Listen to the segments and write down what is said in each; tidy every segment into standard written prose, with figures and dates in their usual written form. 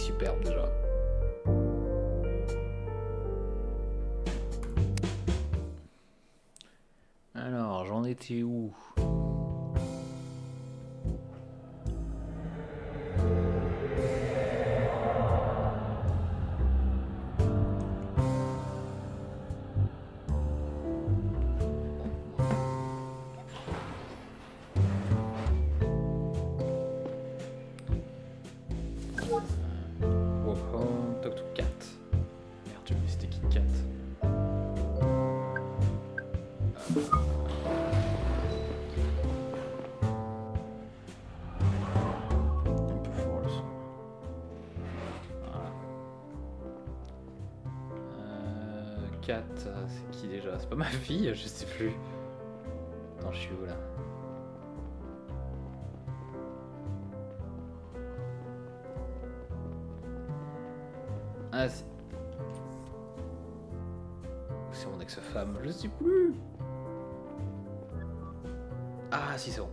superbe déjà. Alors, j'en étais où? Walk home, talk to cat. Merde, j'ai oublié c'était qui cat. Un peu fort le son. Voilà. Cat, c'est qui déjà? C'est pas ma fille, je sais plus. Attends, je suis où là? Ah, c'est mon ex-femme, je sais plus. Ah, si, c'est bon.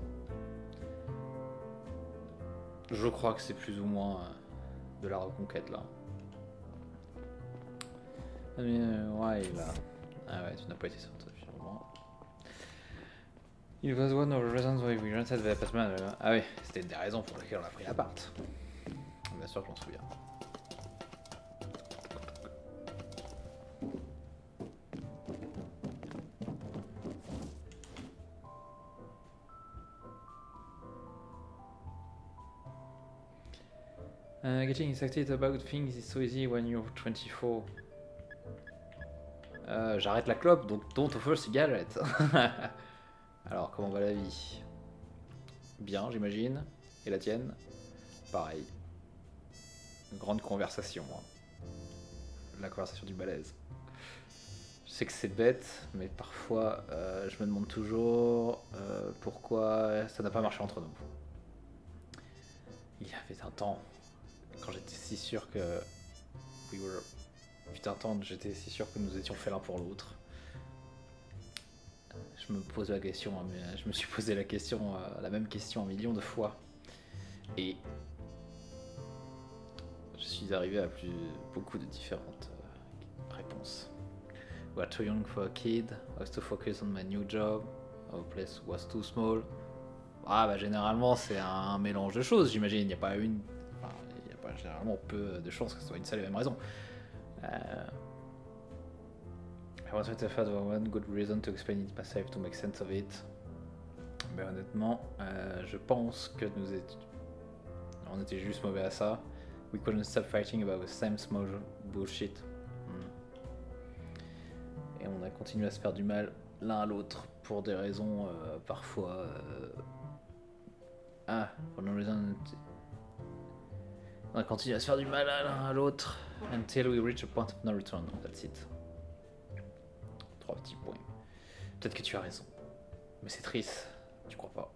Je crois que c'est plus ou moins de la reconquête là. Mais ouais, là. Ah ouais, tu n'as pas été sur toi finalement. It was one of the reasons why we rented the apartment. Ah oui, c'était une des raisons pour lesquelles on a pris l'appart. Bien sûr, je m'en souviens. Getting excited about things is so easy when you're 24. J'arrête la clope, donc don't offer cigarette. Alors, comment va la vie? Bien, j'imagine. Et la tienne? Pareil. Une grande conversation. Hein. La conversation du balèze. Je sais que c'est bête, mais parfois je me demande toujours pourquoi ça n'a pas marché entre nous. Il y avait un temps, quand j'étais si sûr que... Putain, j'étais si sûr que nous étions faits l'un pour l'autre. Je me pose la question, mais je me suis posé la question, la même question un million de fois. Et je suis arrivé à beaucoup de différentes réponses. We were too young for a kid, I was too focused on my new job, our place was too small. Ah bah généralement c'est un mélange de choses, j'imagine, il n'y a pas généralement peu de chances que ce soit une seule et même raison. I wanted to find one good reason to explain it myself to make sense of it. Mais honnêtement, je pense que on était juste mauvais à ça. We couldn't stop fighting about the same small bullshit. Et on a continué à se faire du mal l'un à l'autre pour des raisons parfois... pour une raison... On a continué à se faire du mal l'un à l'autre until we reach a point of no return. That's it. 3 petits points. Peut-être que tu as raison. Mais c'est triste. Tu crois pas?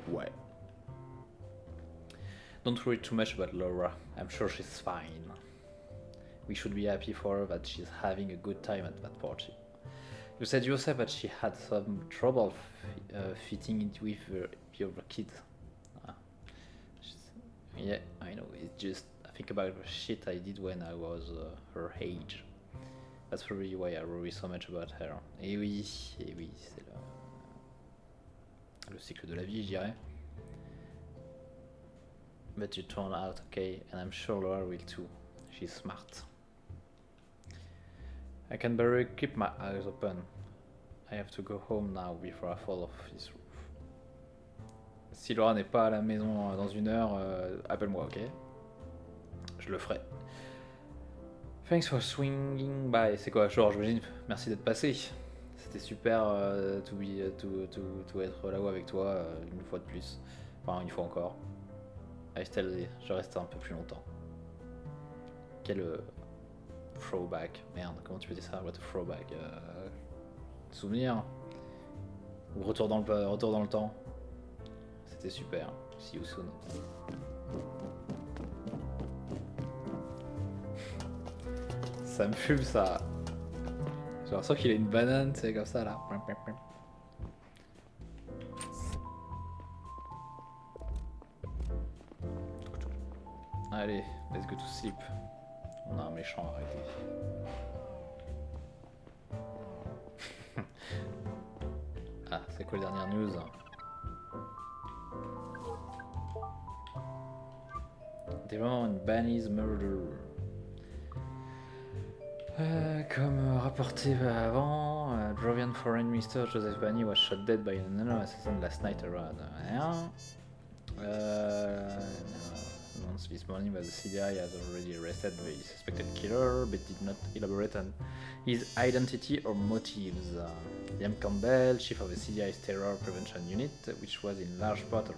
Ouais. Don't worry too much about Laura. I'm sure she's fine. We should be happy for her that she's having a good time at that party. You said yourself that she had some trouble fitting in with your kid. Yeah, I know. It's just I think about the shit I did when I was her age. That's probably why I worry so much about her. Et oui, c'est le cycle de la vie, je dirais. But you turned out okay, and I'm sure Laura will too. She's smart. I can barely keep my eyes open. I have to go home now before I fall off this roof. Si Laura n'est pas à la maison dans une heure, appelle-moi, ok? Je le ferai. Thanks for swinging by. C'est quoi, Georges? Merci d'être passé. C'était super to être là-haut avec toi une fois de plus. Enfin, une fois encore. Je reste un peu plus longtemps. Quel throwback. Merde, comment tu peux dire ça? What a throwback. Souvenir. Ou retour dans le temps. C'était super. See you soon. Ça me fume ça. J'ai l'impression qu'il a une banane, c'est comme ça là. Allez, let's go to sleep. On a un méchant à arrêter. Ah, c'est quoi la dernière news? Développement in Bunny's murder. Comme rapporté avant, Drovian Foreign Minister Joseph Bunny was shot dead by an unknown assassin last night around. Announced this morning that the CDI has already arrested the suspected killer, but did not elaborate on his identity or motives. Liam Campbell, chief of the CDI's Terror Prevention Unit, which was in large part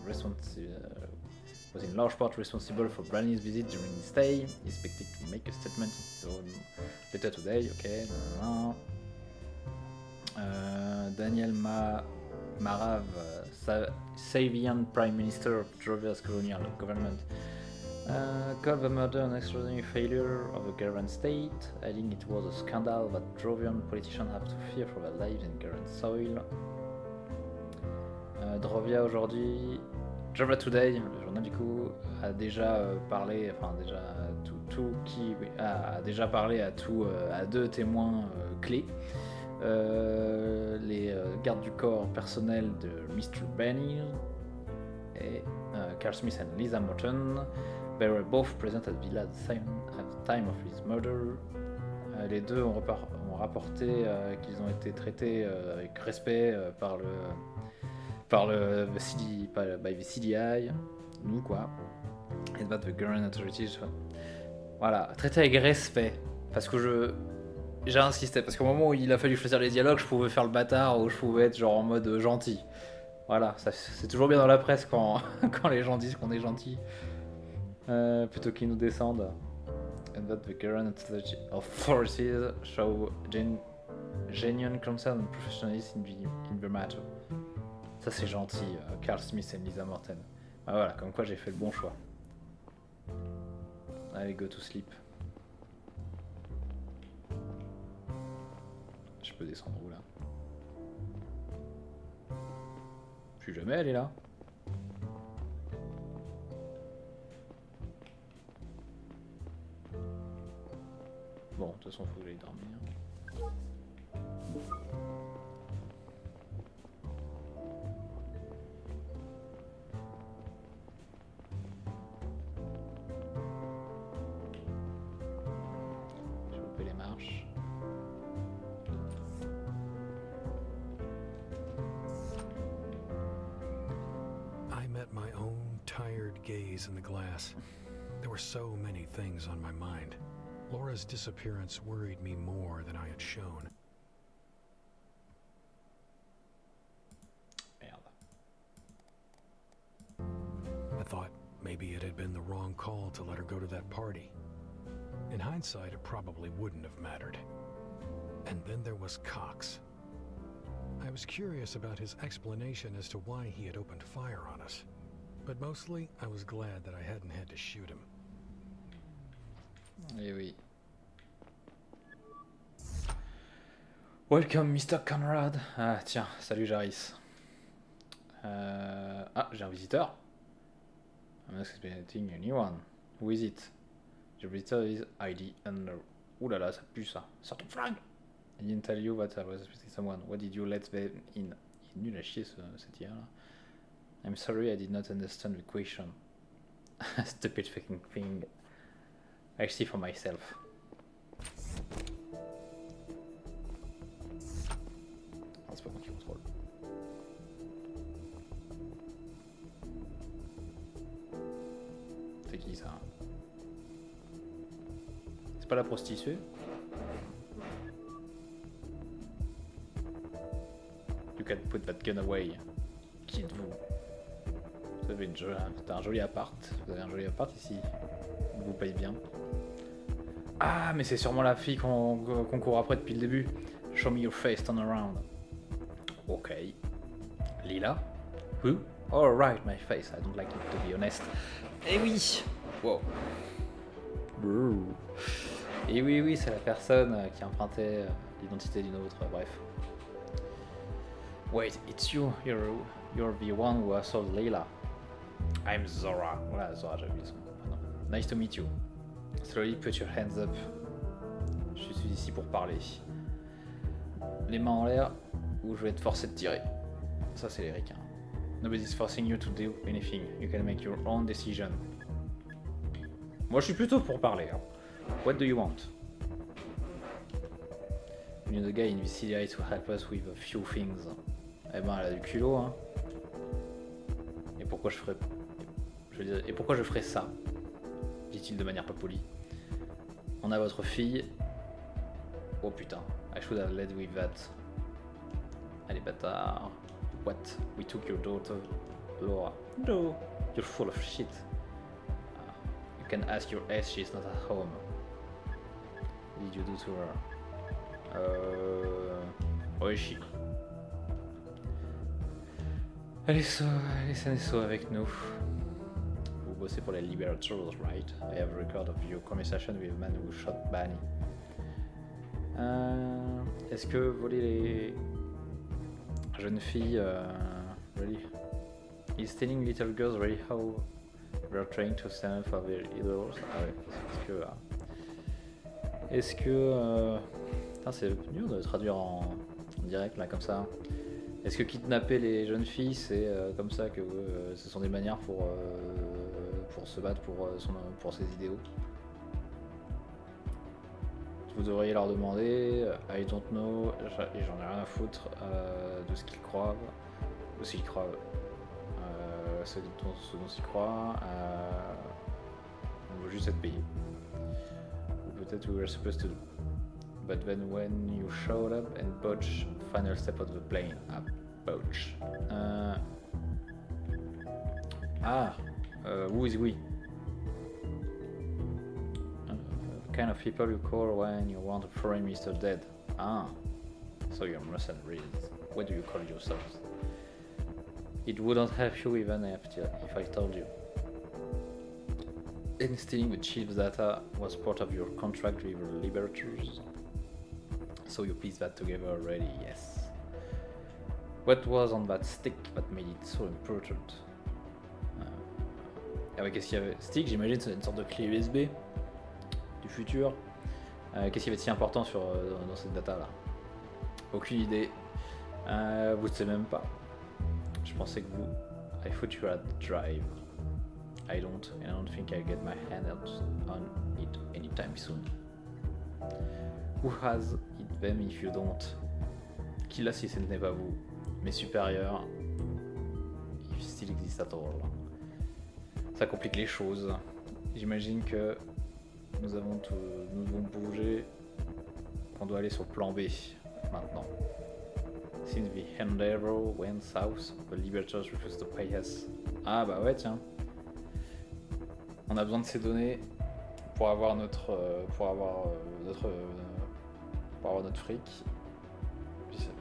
responsible for Bunny's visit during his stay, is expected to make a statement in his own letter today. Okay. Daniel Marav, Savian Prime Minister of Drovia's colonial government, called the murder an extraordinary failure of the Garan state, adding it was a scandal that Drovian politicians have to fear for their lives in Garan soil. Drovia aujourd'hui, Drovia Today, le journal du coup, a déjà parlé, enfin déjà a déjà parlé à deux témoins clés. Les gardes du corps personnels de Mr. Benny et Carl Smith and Lisa Morton. They were both present at Villa at the time of his murder. Les deux ont rapporté qu'ils ont été traités avec respect by the CDI, nous quoi, and that the Garan authorities. Voilà, traités avec respect, parce que j'ai insisté, parce qu'au moment où il a fallu choisir les dialogues, je pouvais faire le bâtard ou je pouvais être genre en mode gentil. Voilà, c'est toujours bien dans la presse quand les gens disent qu'on est gentil, plutôt qu'ils nous descendent. And that the Garan authorities show genuine concern and professionalism in the matter. Ça c'est gentil, Carl Smith et Lisa Morton. Ah, voilà, comme quoi j'ai fait le bon choix. Allez, go to sleep. Je peux descendre où là? Je suis jamais allé là. Bon, de toute façon, faut que j'aille dormir. Je vais couper les marches. I met my own tired gaze in the glass. There were so many things on my mind. Laura's disappearance worried me more than I had shown. Merde. I thought maybe it had been the wrong call to let her go to that party. In hindsight, it probably wouldn't have mattered. And then there was Cox. I was curious about his explanation as to why he had opened fire on us. But mostly, I was glad that I hadn't had to shoot him. Eh oui. Welcome, Mr. Conrad. Ah, tiens, salut Jarvis. Ah, j'ai un visiteur. I'm expecting a new one. Who is it? The visitor is ID under. Ouh là là, ça pue ça. Sors ton flingue! I didn't tell you that I was expecting someone. Why did you let them in? Il est nul à chier cet IA là. I'm sorry, I did not understand the question. Stupid fucking thing. I see for myself. Ah, c'est pas moi qui contrôle. C'est qui ça? C'est pas la prostituée? You can put that gun away. Qui êtes-vous? Vous avez un joli appart. Vous avez un joli appart ici. On vous paye bien. Ah, mais c'est sûrement la fille qu'on court après depuis le début. Show me your face, turn around. Ok. Lila? Who? Oh right, my face. I don't like it, to be honest. Eh oui! Wow. Et oui, c'est la personne qui empruntait l'identité d'une autre, bref. Wait, it's you. You're the one who assaulted Leila. I'm Zora. Voilà, Zora, j'avais oublié son prénom. Nice to meet you. Slowly put your hands up. Je suis ici pour parler. Les mains en l'air ou je vais te forcer de tirer. Ça c'est les ricains. Nobody's forcing you to do anything. You can make your own decision. Moi je suis plutôt pour parler. Hein. What do you want? You know the guy in Visalia to help us with a few things. Eh ben elle a du culot hein. Et pourquoi je ferais... Et pourquoi je ferais ça? Dit-il de manière pas polie. On a votre fille. Oh putain. I should have led with that. Allez bâtard. What? We took your daughter, Laura. No. You're full of shit. You can ask your ex, she's not at home. What did you do to her? Where is she? Allez so avec nous. Vous bossez pour les Liberators, right? I have a record of your conversation with a man who shot Bunny. Est-ce que voler les jeunes filles, really? Is stealing little girls really how they're trying to stand for their idols? Ah ouais, est-ce que putain, c'est dur de traduire en direct là comme ça. Est-ce que kidnapper les jeunes filles c'est comme ça que ce sont des manières pour se battre pour ses idéaux? Vous devriez leur demander, I don't know, et j'en ai rien à foutre de ce qu'ils croient, ou s'ils croient, ce dont ils croient, on veut juste être payé. Ou peut-être we were supposed to do. But then when you showed up and Poach, final step of the plane, Poach. Who is we? Kind of people you call when you want a foreign Mr. Dead. So you're mercenaries. What do you call yourselves? It wouldn't help you even if I told you. And stealing the chief's data was part of your contract with the Liberators. So you pieced that together already, yes. What was on that stick that made it so important? Qu'est-ce qu'il y avait? Stick, j'imagine, c'est une sorte de clé USB. Du futur. Qu'est-ce qui va être si important dans cette data là? Aucune idée. Vous ne savez même pas. Je pensais que vous. I thought you had drive. I don't, and I don't think I'll get my hands on it anytime soon. Who has it them if you don't? Qui l'a si ce n'est pas vous? Mes supérieurs. If still exist at all. Ça complique les choses. J'imagine que nous devons bouger, qu'on doit aller sur plan B maintenant. Since the endeavor went south, the Liberators refused to pay us. Ah bah ouais tiens. On a besoin de ces données pour avoir notre fric.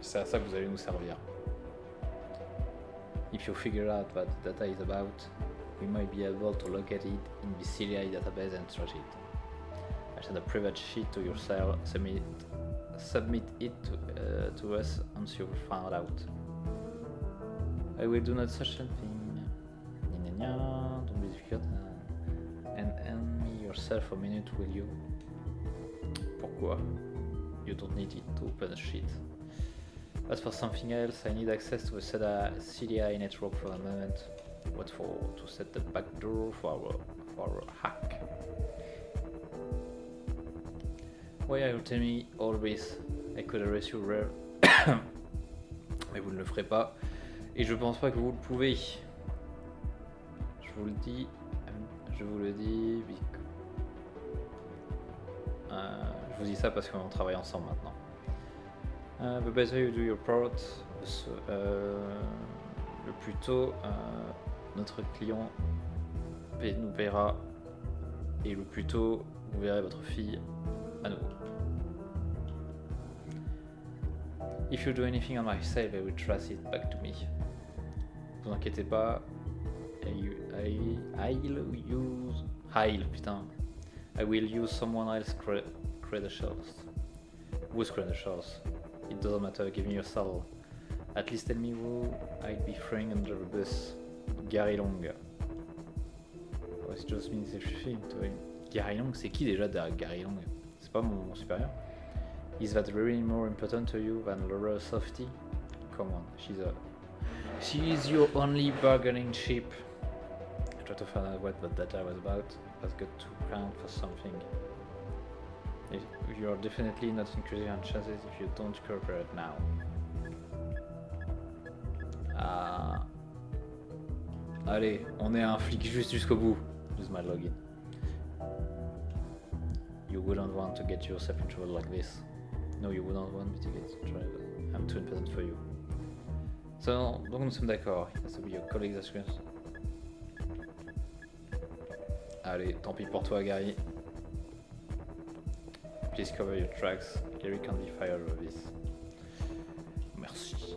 C'est à ça que vous allez nous servir. If you figure out what the data is about, we might be able to locate it in the CLI database and trash it. Send a private sheet to yourself, submit it to us once you've found out. I will do not such a thing. Don't be difficult. And hand me yourself a minute, will you? Pourquoi? You don't need it to open a sheet. As for something else, I need access to the CDI network for the moment. What for? To set the back door for our hack. Why are you telling me all this? I could arrest you rare. Mais vous ne le ferez pas. Et je pense pas que vous le pouvez. Je vous le dis. Je vous dis ça parce qu'on travaille ensemble maintenant. The better you do your part, le plus tôt notre client nous paiera. Et le plus tôt vous verrez votre fille à nouveau. If you do anything on my side, I will trace it back to me. Vous inquiétez pas. I will use someone else's credentials. Whose credentials? It doesn't matter, give me your saddle. At least tell me who I'd be throwing under the bus. Gary Long. it just means everything to him. Gary Long, c'est qui déjà derrière Gary Long? C'est pas mon supérieur? Is that really more important to you than Laura Softy? Come on, she is your only bargaining chip. I tried to find out what that data was about. That's got to count for something. You're definitely not increasing on chances if you don't cooperate now. Ah. Allez, on est un flic juste jusqu'au bout. Use my login. You wouldn't want to get yourself in trouble like this. No, you wouldn't want me to get in trouble. I'm too important for you. So, donc nous sommes d'accord. It has to be your colleague's experience. Allez, tant pis pour toi, Gary. Please cover your tracks. Gary can't be fired over this. Merci.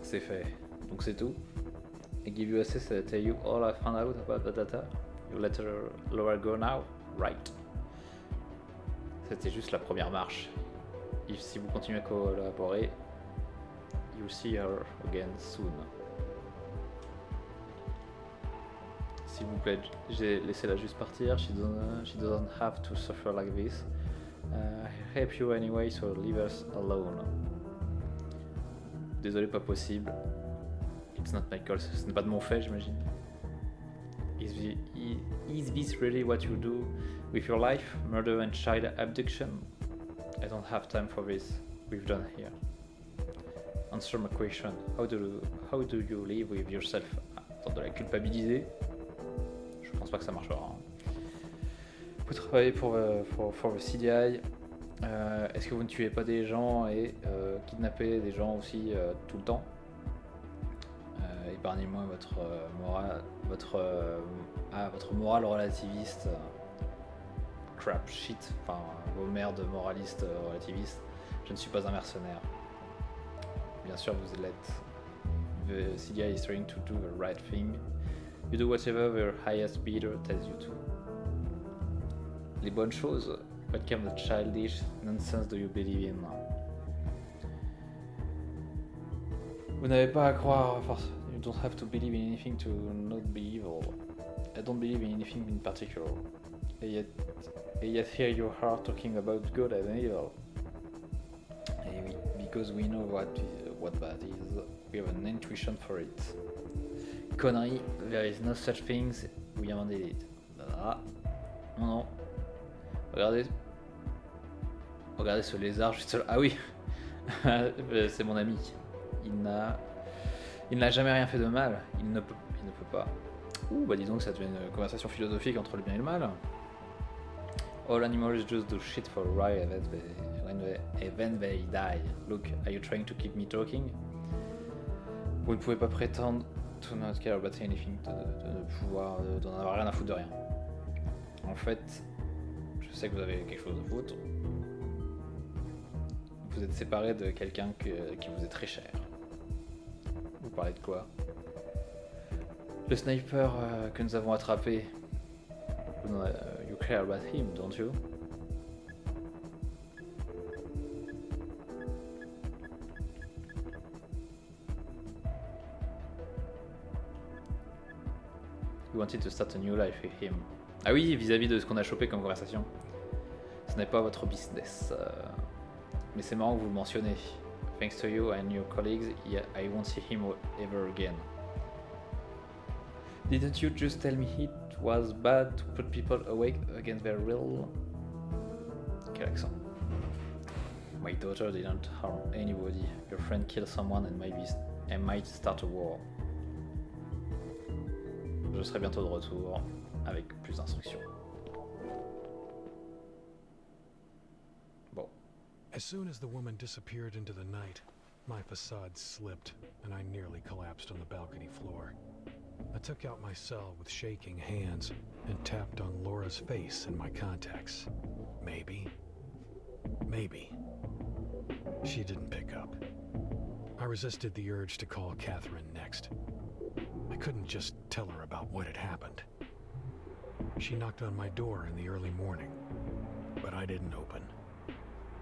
C'est fait. Donc c'est tout. I give you access to tell you all I found out about the data. You let Laura go now? Right. C'était juste la première marche. Si vous continuez à collaborer, you'll see her again soon. S'il vous plaît, laissez-la juste partir. She doesn't have to suffer like this. I help you anyway, so leave us alone. Désolé, pas possible. It's not my call. Ce n'est pas de mon fait, j'imagine. Is this really what you do with your life? Murder and child abduction? I don't have time for this. We've done here. Answer my question. How do you live with yourself? Attends, de la culpabiliser? Je pense pas que ça marchera. Hein. Vous travaillez pour le CDI. Est-ce que vous ne tuez pas des gens et kidnappez des gens aussi tout le temps? Épargnez-moi votre morale relativiste. Crap shit. Enfin, vos merdes moralistes relativistes. Je ne suis pas un mercenaire. Bien sûr, vous l'êtes. The CDI is trying to do the right thing. You do whatever the highest bidder tells you to. Les bonnes choses. What kind of childish nonsense do you believe in? Vous n'avez pas à croire. You don't have to believe in anything to not be evil. I don't believe in anything in particular. And yet here you are talking about good and evil. Because we know what that is. We have an intuition for it. Connerie, there is no such things, we invented it. Ah, non. Regardez ce lézard juste là. Ah oui, c'est mon ami. Il n'a jamais rien fait de mal. Il ne peut pas. Ouh, bah dis donc, ça devient une conversation philosophique entre le bien et le mal. All animals just do shit for a while and then they die. Look, are you trying to keep me talking? Vous ne pouvez pas prétendre to not care about anything, d'en avoir rien à foutre de rien. En fait, je sais que vous avez quelque chose à foutre. Vous êtes séparé de quelqu'un qui vous est très cher. Vous parlez de quoi? Le sniper que nous avons attrapé. You care about him, don't you? You wanted to start a new life with him. Ah oui, vis-à-vis de ce qu'on a chopé comme conversation. Ce n'est pas votre business. Mais c'est marrant que vous le mentionnez. Thanks to you and your colleagues, I won't see him ever again. Didn't you just tell me it was bad to put people awake against their will? Quel accent. My daughter didn't harm anybody. Your friend killed someone and might start a war. Je serai bientôt de retour avec plus d'instructions. Bon. As soon as the woman disappeared into the night, my facade slipped and I nearly collapsed on the balcony floor. I took out my cell with shaking hands and tapped on Laura's face in my contacts. Maybe. She didn't pick up. I resisted the urge to call Catherine next. I couldn't just tell her about what had happened. She knocked on my door in the early morning, but I didn't open.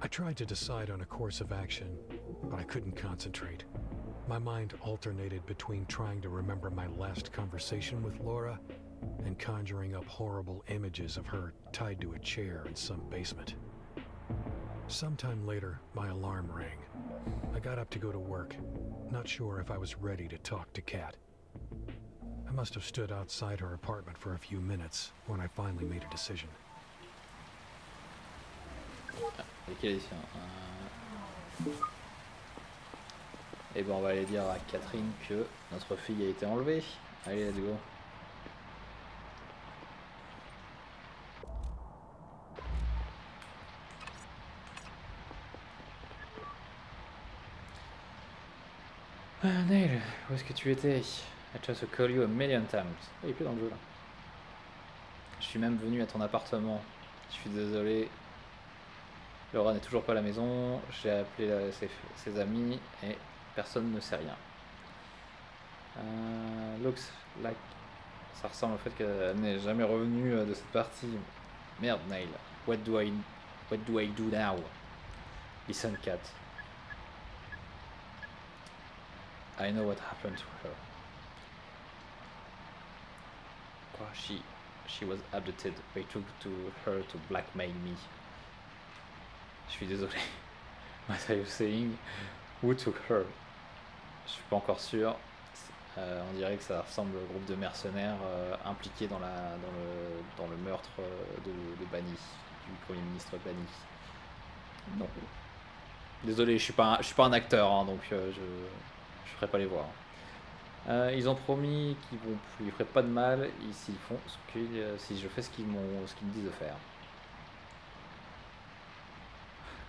I tried to decide on a course of action, but I couldn't concentrate. My mind alternated between trying to remember my last conversation with Laura and conjuring up horrible images of her tied to a chair in some basement. Sometime later, my alarm rang. I got up to go to work, not sure if I was ready to talk to Kat. I must have stood outside her apartment for a few minutes when I finally made a decision. Lequel est sien Et ben on va aller dire à Catherine que notre fille a été enlevée. Allez, let's go. Neil, où est-ce que tu étais? I tried to call you a million times. Oh, il est plus dans le jeu là. Je suis même venu à ton appartement. Je suis désolé. Laura n'est toujours pas à la maison. J'ai appelé ses amis et personne ne sait rien. Looks like. Ça ressemble au fait qu'elle n'est jamais revenue de cette partie. Merde, Neil. What do I do now? Listen, Kat. I know what happened to her. Quoi? She was abducted. They took to her to blackmail me. Je suis désolé. What are you saying? Who took her? Je suis pas encore sûr. On dirait que ça ressemble au groupe de mercenaires impliqués dans le meurtre de Banny, du Premier ministre Banny. Non. Désolé, je suis pas un acteur, hein, donc je ferai pas les voir. Ils ont promis qu'ils ne feraient pas de mal s'ils font si je fais ce qu'ils me disent de faire.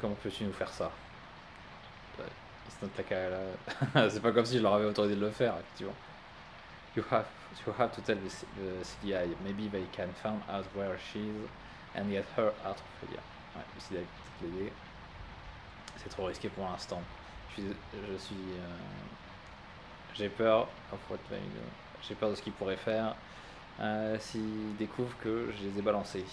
Comment peux-tu nous faire ça? C'est pas comme si je leur avais autorisé de le faire, effectivement. You have to tell the CDI. Maybe they can find out where she is and get her out of here. Ouais, le CDI peut peut-être l'aider. C'est trop risqué pour l'instant. J'ai peur. J'ai peur de ce qu'ils pourraient faire s'ils découvrent que je les ai balancés.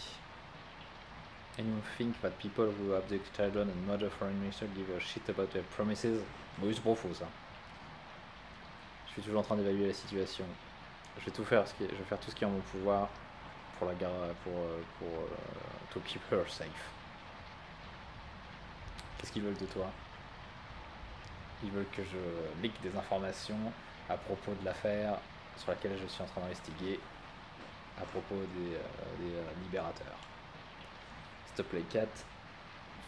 And you think that people who abduct children and murder foreign ministers give a shit about their promises? Oui, c'est trop faux ça. Je suis toujours en train d'évaluer la situation. Je vais faire tout ce qui est en mon pouvoir pour la garde, to keep her safe. Qu'est-ce qu'ils veulent de toi? Ils veulent que je leak des informations à propos de l'affaire sur laquelle je suis en train d'investiguer, à propos des libérateurs. S'il te plaît, Kat,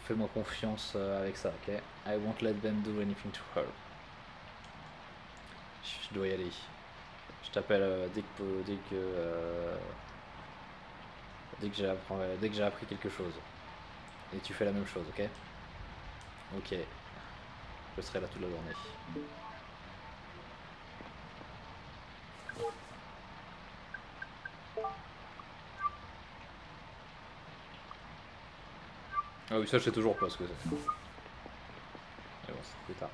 fais-moi confiance avec ça, ok? I won't let them do anything to her. Je dois y aller. Je t'appelle dès que j'ai appris quelque chose. Et tu fais la même chose, ok? Ok. Je serai là toute la journée. Ah oui, ça je sais toujours pas ce que c'est. Mais bon, c'est plus tard.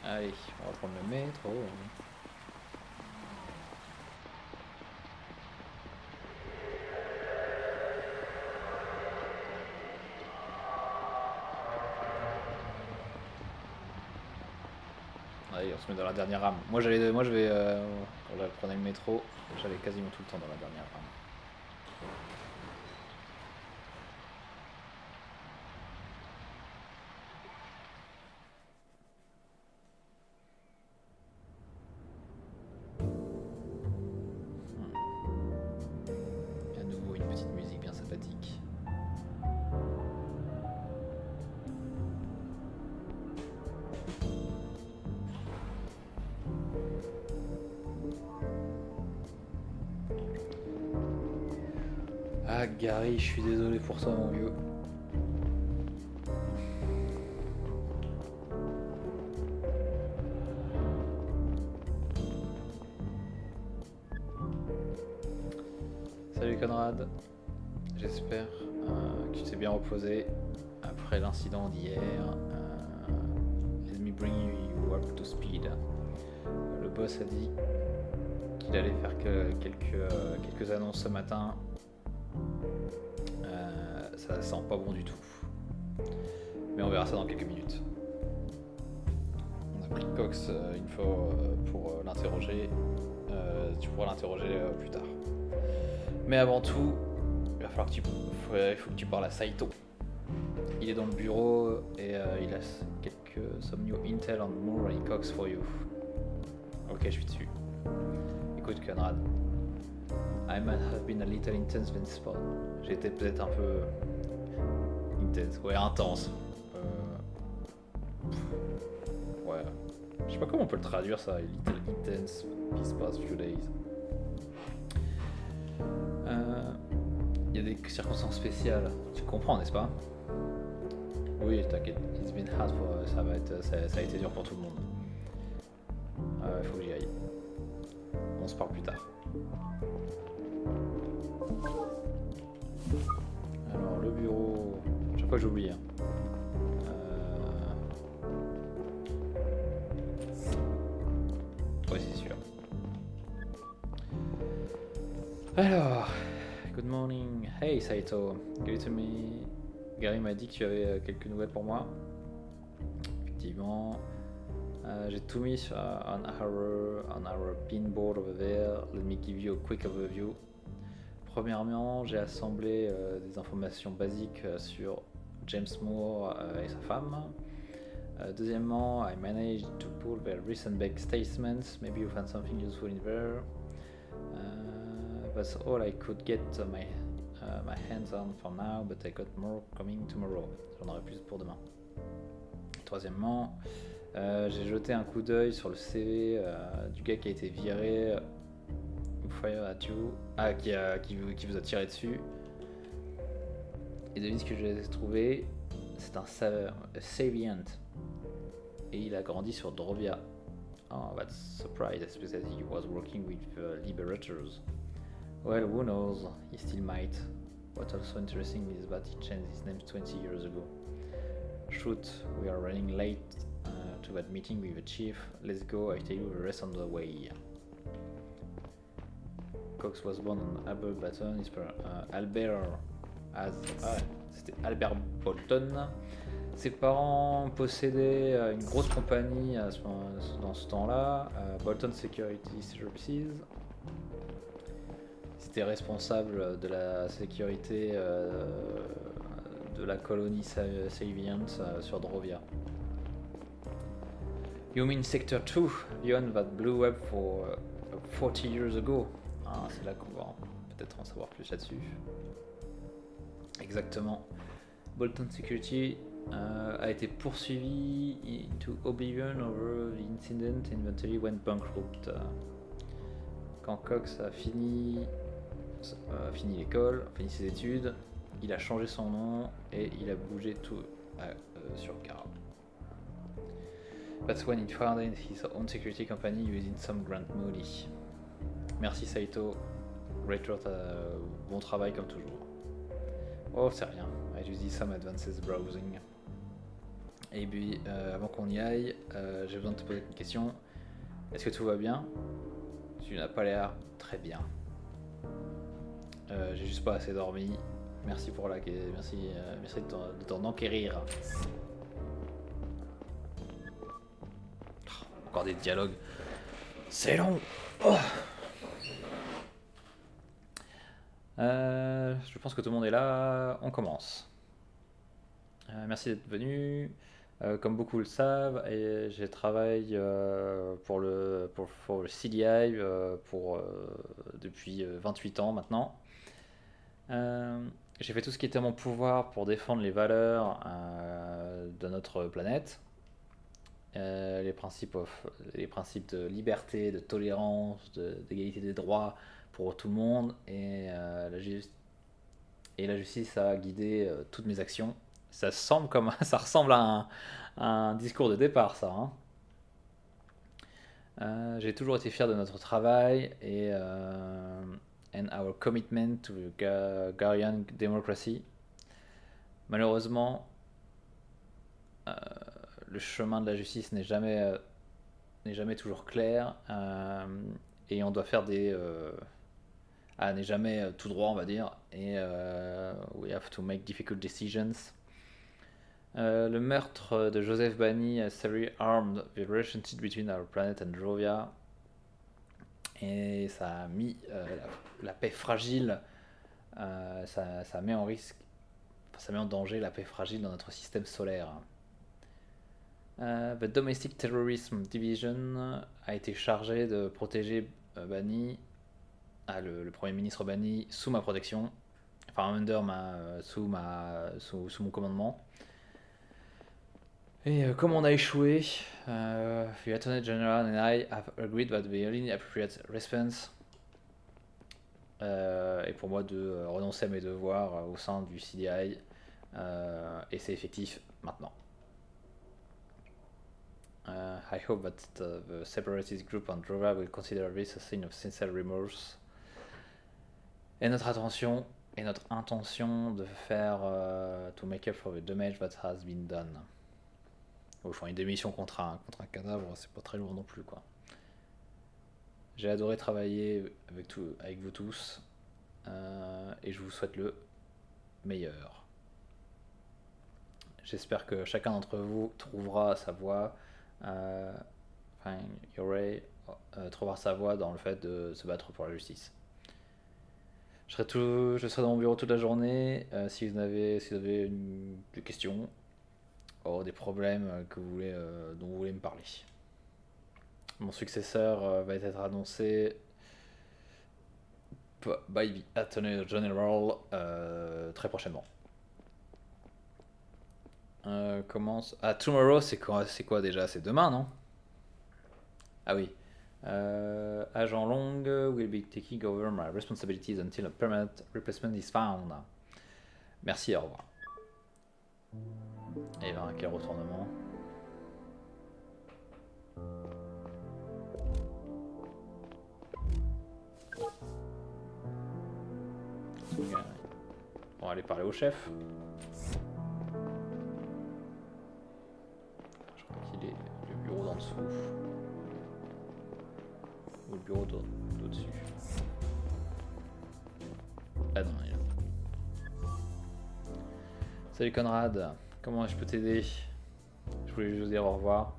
Allez, on va prendre le métro. Allez, on se met dans la dernière rame. Moi je vais, quand je prenais le métro, j'allais quasiment tout le temps dans la dernière rame. À nouveau une petite musique bien sympathique. Ah Gary, je suis désolé pour toi mon vieux. Salut Conrad, j'espère que tu t'es bien reposé après l'incident d'hier. Let me bring you up to speed. Le boss a dit qu'il allait faire quelques annonces ce matin. Ça sent pas bon du tout. Mais on verra ça dans quelques minutes. On a pris Cox une fois pour l'interroger. Tu pourras l'interroger plus tard. Mais avant tout, il va falloir que il faut que tu parles à Saito. Il est dans le bureau et il a some new intel on Moore and Cox for you. Ok, je suis dessus. Écoute, Conrad. I might have been a little intense when spot. J'ai été peut-être un peu intense, ouais, intense. Ouais. Je sais pas comment on peut le traduire ça, little intense these past few days. Il y a des circonstances spéciales, tu comprends, n'est-ce pas? Oui, t'inquiète, it's been hard for, ça a été dur pour tout le monde. Il faut que j'y aille. On se parle plus tard. Alors le bureau, chaque fois j'oublie. Hein. Ouais, c'est sûr. Alors, good morning. Hey Saito, give it to me. Gary m'a dit que tu avais quelques nouvelles pour moi. Effectivement, j'ai tout mis on our pinboard over there. Let me give you a quick overview. Premièrement, j'ai assemblé des informations basiques sur James Moore et sa femme. Deuxièmement, I managed to pull their recent bank statements. Maybe you found something useful in there. That's all I could get my hands on for now, but I got more coming tomorrow. J'en aurai plus pour demain. Troisièmement, j'ai jeté un coup d'œil sur le CV du gars qui a été viré. Fire at you. Qui vous a tiré dessus. Et devine ce que j'ai trouvé. C'est un Savient. Et il a grandi sur Drovia. Oh, that's surprised, especially he was working with liberators. Well, who knows? He still might. What's also interesting is that he changed his name 20 years ago. Shoot, we are running late to that meeting with the chief. Let's go, I tell you the rest on the way. Cox was born on Albert Bolton. C'était Albert Bolton. Ses parents possédaient une grosse compagnie dans ce temps-là, Bolton Security Services. C'était responsable de la sécurité de la colonie Savient sur Drovia. You mean Sector 2, the one that blew up for 40 years ago? Ah, c'est là qu'on va peut-être en savoir plus là-dessus. Exactement. Bolton Security a été poursuivi into oblivion over the incident inventory went bankrupt. Quand Cox a fini l'école, fini ses études, il a changé son nom et il a bougé tout sur Kara. That's when he founded his own security company using some grant money. Merci Saito, great work, bon travail comme toujours. Oh, c'est rien, I just did some advanced browsing. Et puis, avant qu'on y aille, j'ai besoin de te poser une question. Est-ce que tout va bien? Tu n'as pas l'air très bien. J'ai juste pas assez dormi. Merci pour merci de t'en enquérir. Encore des dialogues. C'est long. Oh. Je pense que tout le monde est là. On commence. Merci d'être venu. Comme beaucoup le savent, et je travaille pour le CDI depuis 28 ans maintenant. J'ai fait tout ce qui était à mon pouvoir pour défendre les valeurs de notre planète, les principes de liberté, de tolérance, d'égalité des droits pour tout le monde, et la justice a guidé toutes mes actions. Ça ressemble à un discours de départ, ça. Hein. J'ai toujours été fier de notre travail et and our commitment to the Garian democracy. Malheureusement, le chemin de la justice n'est jamais toujours clair et on doit faire n'est jamais tout droit, on va dire, et we have to make difficult decisions. Le meurtre de Joseph Bani has severely harmed the relationship between our planet and Jovia. Et ça a mis la paix fragile, ça met en risque, ça met en danger la paix fragile dans notre système solaire. The Domestic Terrorism Division a été chargé de protéger Bani, le Premier ministre Bani, sous ma protection, enfin sous mon commandement. Et comme on a échoué, the Attorney General and I have agreed that the only appropriate response est pour moi de renoncer à mes devoirs au sein du CDI, et c'est effectif maintenant. I hope that the separatist group on Jova will consider this a sign of sincere remorse. Et notre intention de faire to make up for the damage that has been done. Enfin, une démission contre un cadavre, c'est pas très lourd non plus, quoi. J'ai adoré travailler avec vous tous, et je vous souhaite le meilleur. J'espère que chacun d'entre vous trouvera sa voie, trouvera sa voie dans le fait de se battre pour la justice. Je serai dans mon bureau toute la journée. Si vous avez des questions, des problèmes dont vous voulez me parler. Mon successeur va être annoncé by the Attorney General très prochainement. Tomorrow, c'est quoi déjà? C'est demain, non? Ah oui. Agent Long will be taking over my responsibilities until a permanent replacement is found. Merci, au revoir. Et ben, quel retournement. On va aller parler au chef. Je crois qu'il est le bureau d'en dessous. Ou le bureau d'au-dessus. Ah non, il est là. Salut Conrad, comment je peux t'aider? Je voulais juste vous dire au revoir.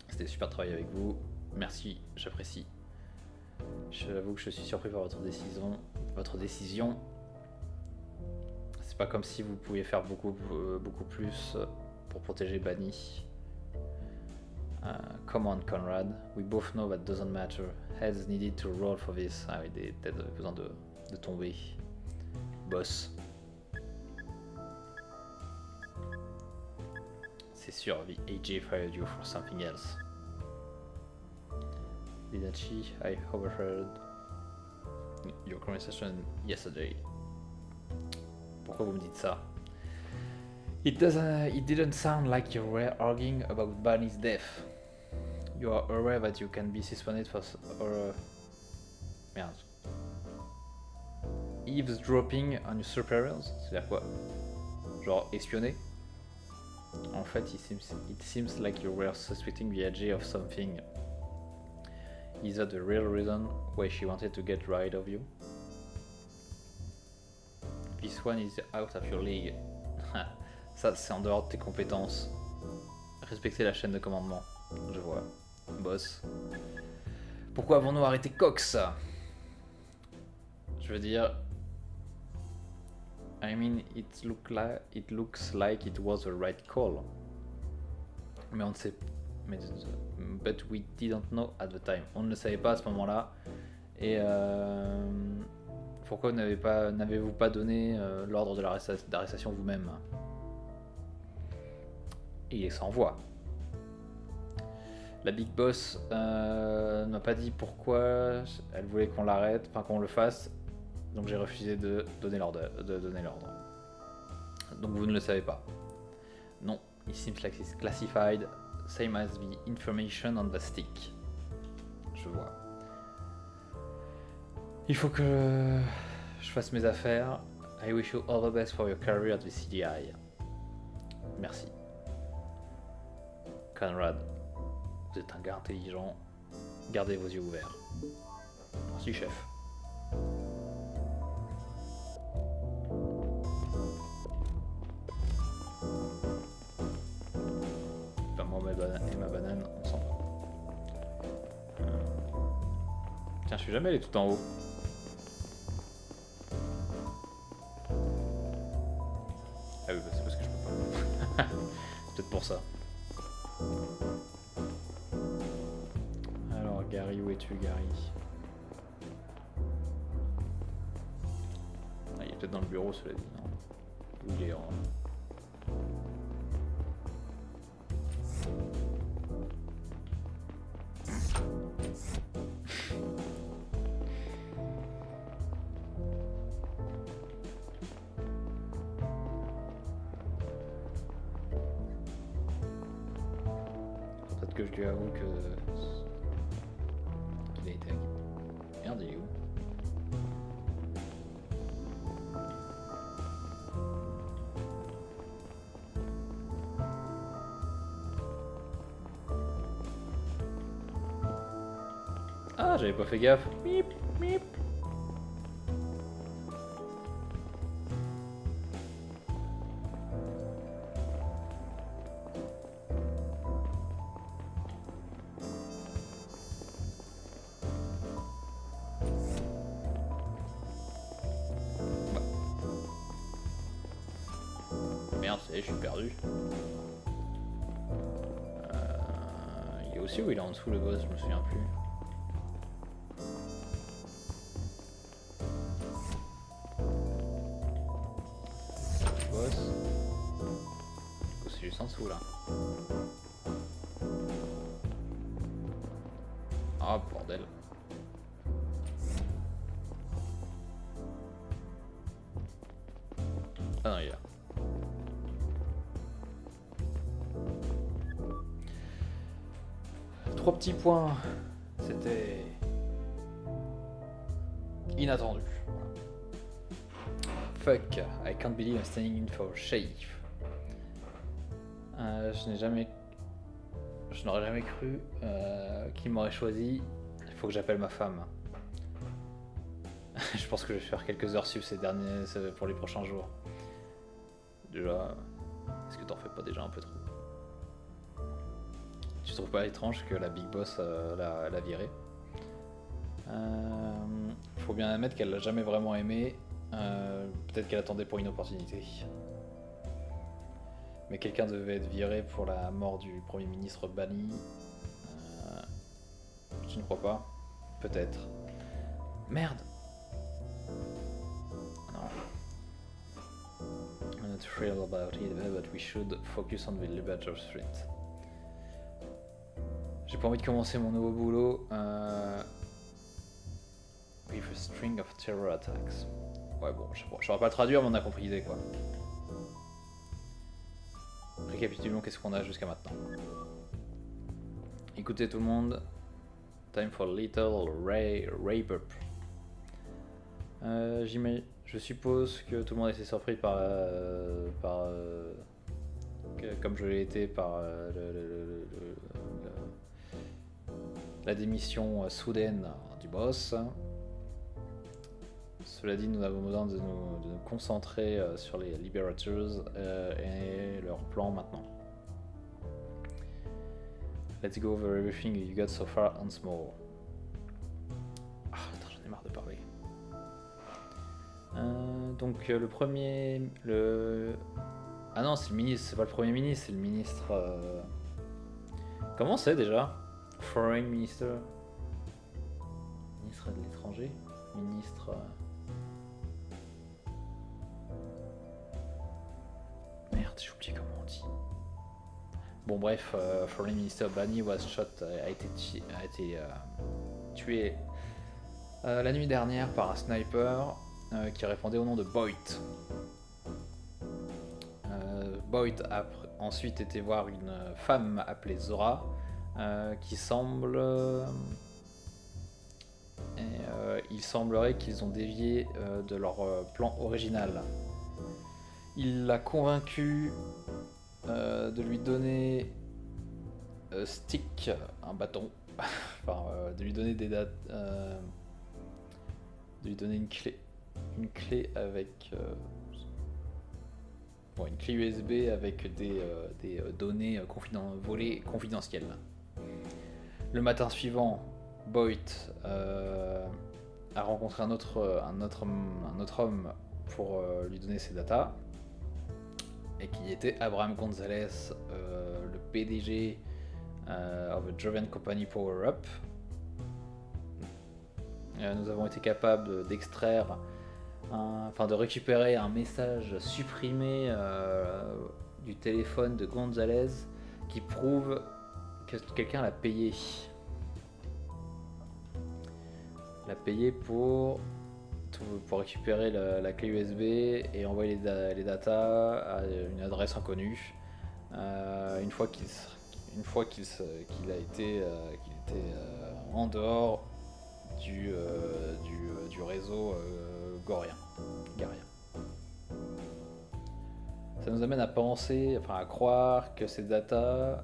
C'était super de travailler avec vous. Merci, j'apprécie. J'avoue que je suis surpris par votre décision. C'est pas comme si vous pouviez faire beaucoup plus pour protéger Bani. Come on, Conrad. We both know that doesn't matter. Heads needed to roll for this. Ah oui, des têtes avaient besoin de tomber. Boss. C'est sûr, the AJ fired you for something else. Didn't she? I overheard your conversation yesterday. Pourquoi vous me dites ça? It didn't sound like you were arguing about Barney's death. You are aware that you can be suspended for merde. Eavesdropping on your superiors? C'est-à-dire quoi? Genre espionner? En fait, it seems like you were suspecting the AJ of something. Is that the real reason why she wanted to get rid of you? This one is out of your league. Ça, c'est en dehors de tes compétences. Respecter la chaîne de commandement. Je vois. Boss. Pourquoi avons-nous arrêté Cox? Je veux dire... I mean, it looks like it was the right call. Mais on ne sait... But we didn't know at the time. On ne le savait pas à ce moment-là. Et... pourquoi n'avez-vous pas donné l'ordre de l'arrestation vous-même? Et il s'envoie. La Big Boss ne m'a pas dit pourquoi elle voulait qu'on l'arrête, enfin qu'on le fasse. Donc j'ai refusé de donner l'ordre. Donc vous ne le savez pas. Non, it seems like it's classified, same as the information on the stick. Je vois. Il faut que je fasse mes affaires. I wish you all the best for your career at the CDI. Merci. Conrad, vous êtes un gars intelligent. Gardez vos yeux ouverts. Merci, chef. et ma banane, on s'en va. Tiens, je suis jamais allé tout en haut. Ah oui, bah c'est parce que je peux pas. C'est peut-être pour ça. Alors, Gary, où es-tu, Gary? Ah, il est peut-être dans le bureau, cela dit, non? Où il est en... Peut-être que je lui avoue qu'il a été hacké. Merde, il est où? Ah, j'avais pas fait gaffe. Mip, mip. Merde, ça y est, je suis perdu. Il est aussi où il est en dessous le boss, je me souviens plus. Boss. Oh, c'est juste en dessous là. Ah bordel. Ah non, il est là. Trois petits points. C'était inattendu. Fuck, I can't believe I'm standing in for Shaif. Je n'aurais jamais cru qu'il m'aurait choisi. Il faut que j'appelle ma femme. Je pense que je vais faire quelques heures sup pour les prochains jours. Déjà, est-ce que t'en fais pas déjà un peu trop? Tu trouves pas étrange que la Big Boss l'a virée? Faut bien admettre qu'elle l'a jamais vraiment aimé. Peut-être qu'elle attendait pour une opportunité. Mais quelqu'un devait être viré pour la mort du Premier ministre Bani. Je ne crois pas. Peut-être. Merde. Non. I'm not thrilled about it, but we should focus on the Liberator Street. J'ai pas envie de commencer mon nouveau boulot with a string of terror attacks. Ouais bon, je saurais pas le traduire mais on a compris l'idée quoi. Récapitulons qu'est-ce qu'on a jusqu'à maintenant. Écoutez tout le monde. Time for little wrap up. Je suppose que tout le monde était surpris comme je l'ai été par la démission soudaine du boss. Cela dit, nous avons besoin de nous concentrer sur les Liberators et leur plan maintenant. Let's go over everything you got so far once more. Ah, j'en ai marre de parler. Donc le premier... Ah non, c'est le ministre, c'est pas le premier ministre, c'est le ministre... Comment c'est déjà? Foreign Minister? Ministre de l'étranger? Ministre... Merde, j'ai oublié comment on dit. Bon bref, Foreign Minister Bani was shot, a été tué la nuit dernière par un sniper qui répondait au nom de Boyd. Boyd a ensuite été voir une femme appelée Zora qui semble... il semblerait qu'ils ont dévié de leur plan original. Il l'a convaincu de lui donner stick, un bâton, enfin de lui donner des dates, de lui donner une clé avec Bon, une clé USB avec des données volées confidentielles. Le matin suivant, Boyd a rencontré un autre homme pour lui donner ses datas, et qui était Abraham Gonzalez, le PDG of a German company Power Up. Nous avons été capables d'extraire, de récupérer un message supprimé du téléphone de Gonzalez qui prouve que quelqu'un l'a payé. L'a payé pour récupérer la clé USB et envoyer les datas à une adresse inconnue. Une fois qu'il était en dehors du réseau garien. Ça nous amène à à croire que ces datas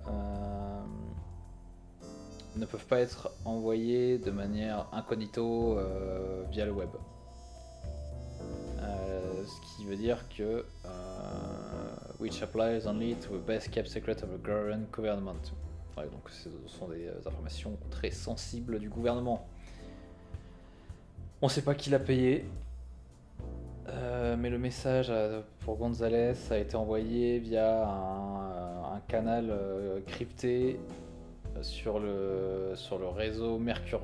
ne peuvent pas être envoyées de manière incognito via le web. Ce qui veut dire que which applies only to the best kept secret of the Gagarin government. Ouais, donc ce sont des informations très sensibles du gouvernement. On ne sait pas qui l'a payé, mais le message pour Gonzalez a été envoyé via un canal crypté sur le réseau mercurien.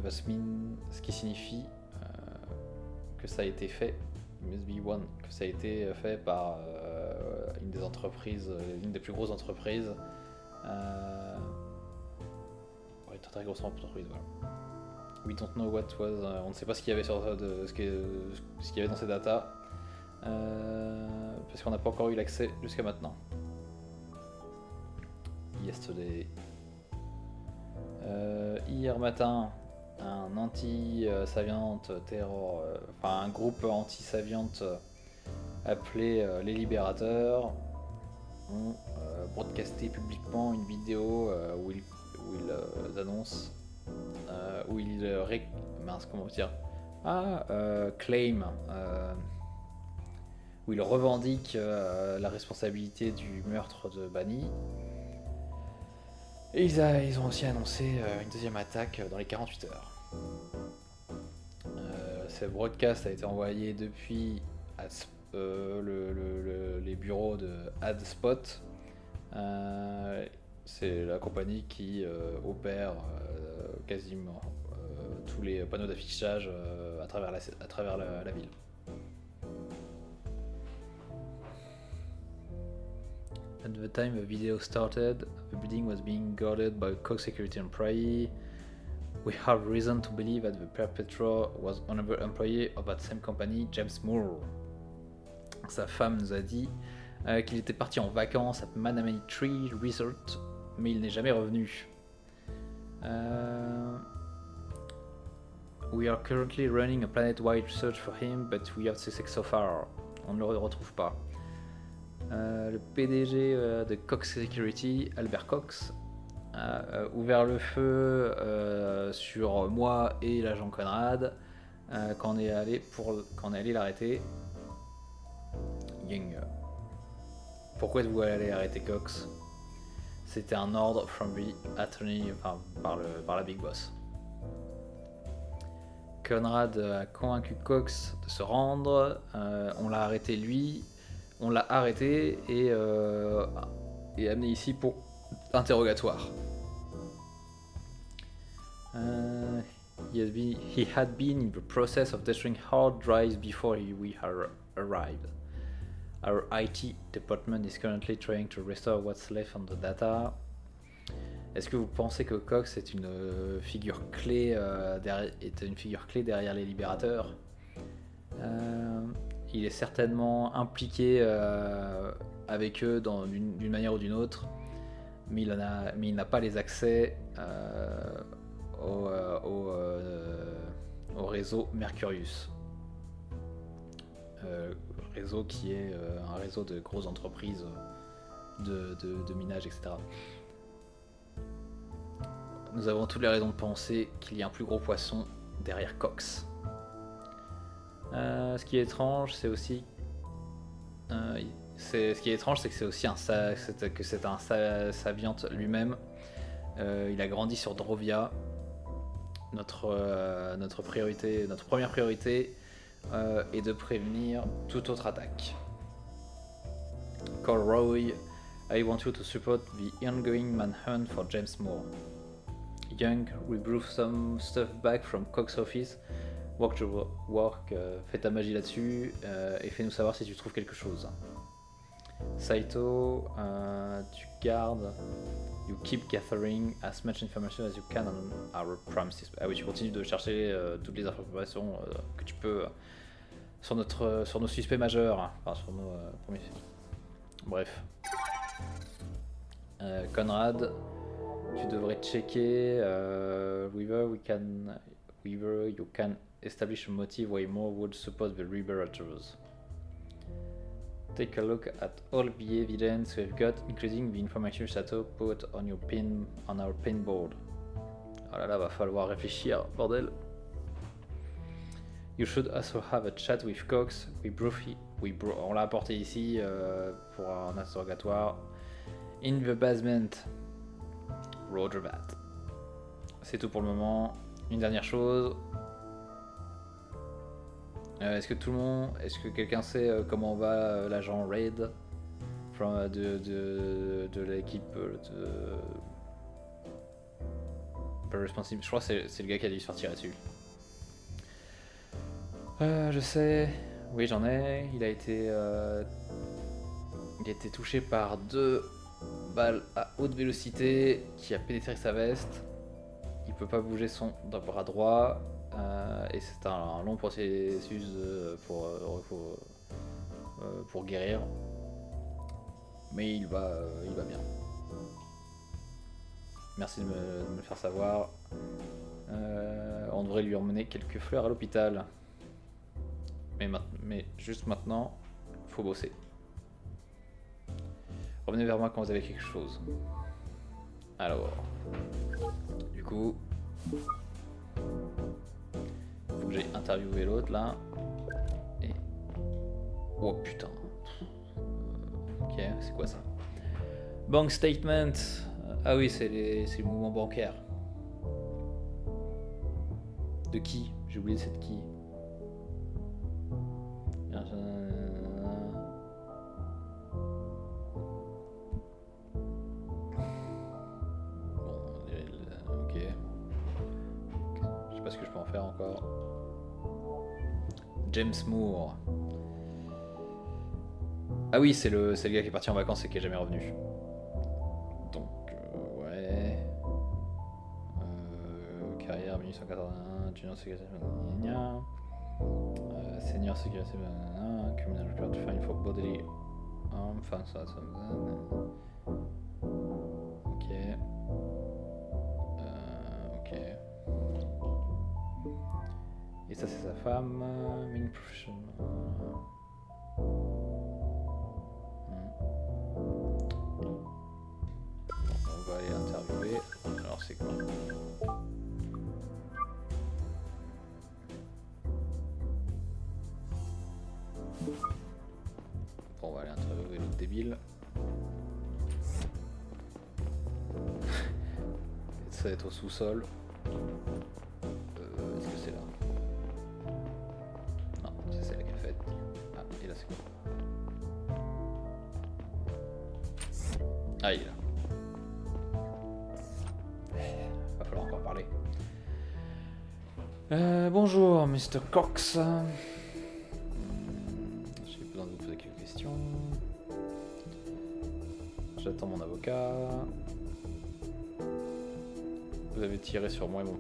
Ce qui signifie que ça a été fait, que ça a été fait par une des plus grosses entreprises. Très grosse entreprise, voilà. We don't know what was. On ne sait pas ce qu'il y avait ce qu'il y avait dans ces datas, parce qu'on n'a pas encore eu l'accès jusqu'à maintenant. Yesterday. Hier matin, un anti-Saviant terror, un groupe anti-Saviant appelé les Libérateurs ont broadcasté publiquement une vidéo où ils annoncent, où ils claim, où ils revendiquent la responsabilité du meurtre de Bani. Et ils ont aussi annoncé une deuxième attaque dans les 48 heures. Ce broadcast a été envoyé depuis les bureaux de AdSpot. C'est la compagnie qui opère quasiment tous les panneaux d'affichage à travers la ville. At the time the video started, the building was being guarded by a Cox security employee. We have reason to believe that the perpetrator was another employee of that same company, James Moore. Sa femme nous a dit qu'il était parti en vacances à Manamay Tree Resort, mais il n'est jamais revenu. We are currently running a planet-wide search for him, but we have success so far. On ne le retrouve pas. Le PDG de Cox Security, Albert Cox, a ouvert le feu sur moi et l'agent Conrad quand on est allé l'arrêter. Young. Pourquoi êtes-vous allé arrêter Cox? C'était un ordre from the attorney, par la big boss. Conrad a convaincu Cox de se rendre. On l'a arrêté et amené ici pour interrogatoire. He had been in the process of destroying hard drives before we arrived. Our IT department is currently trying to restore what's left on the data. Est-ce que vous pensez que Cox est une figure clé derrière les Libérateurs? Il est certainement impliqué avec eux d'une manière ou d'une autre, mais il n'a pas les accès au réseau Mercurius. Réseau qui est un réseau de grosses entreprises de minage, etc. Nous avons toutes les raisons de penser qu'il y a un plus gros poisson derrière Cox. Ce qui est étrange, c'est aussi... ce qui est étrange, c'est que c'est aussi que c'est un Saviant lui-même. Il a grandi sur Drovia. Notre première priorité est de prévenir toute autre attaque. Call Roy, I want you to support the ongoing manhunt for James Moore. Young, we brought some stuff back from Cox office. Work, fais ta magie là-dessus et fais-nous savoir si tu trouves quelque chose. Saito, tu gardes. You keep gathering as much information as you can on our premises. Ah oui, tu continues de chercher toutes les informations que tu peux sur nos suspects majeurs, enfin sur nos premiers. Bref. Conrad, tu devrais checker whether you can establish a motive why Moore would support the Liberators. Take a look at all the evidence we've got, including the information Sato put on our pin board. Oh là là, va falloir réfléchir, bordel. You should also have a chat with Cox. On l'a apporté ici pour un interrogatoire. In the basement. Roger that. C'est tout pour le moment. Une dernière chose. Est-ce que quelqu'un sait comment va l'agent Raid de l'équipe responsible? Je crois que c'est le gars qui a dû se faire tirer dessus. Je sais, oui j'en ai. Il a été touché par 2 balles à haute vélocité qui a pénétré sa veste. Il peut pas bouger son bras droit. Et c'est un long processus pour guérir, mais il va bien. Merci de me le faire savoir. On devrait lui emmener quelques fleurs à l'hôpital, mais juste maintenant, faut bosser. Revenez vers moi quand vous avez quelque chose. Alors, du coup. Faut que j'aille interviewer l'autre là. Et... Oh putain. Ok, c'est quoi ça? Bank statement. Ah oui, c'est le mouvement bancaire. De qui? J'ai oublié c'est de qui. Bon, ok. Je sais pas ce que je peux en faire encore. James Moore. Ah oui, c'est le gars qui est parti en vacances et qui est jamais revenu. Donc, ouais. Carrière 1881, junior sécurité, senior sécurité, criminal record fine for bodily harm, enfin ça. Ok. Ok. Et ça c'est sa femme, main profession. On va aller l'interviewer. Alors c'est quoi? Bon, on va aller interviewer l'autre débile. Ça va être au sous-sol. Est-ce que c'est là? Non, c'est celle qui a fait. Ah, et là c'est quoi? Ah, il est là. Va falloir encore parler. Bonjour, Mr. Cox. J'ai besoin de vous poser quelques questions. J'attends mon avocat. Vous avez tiré sur moi et mon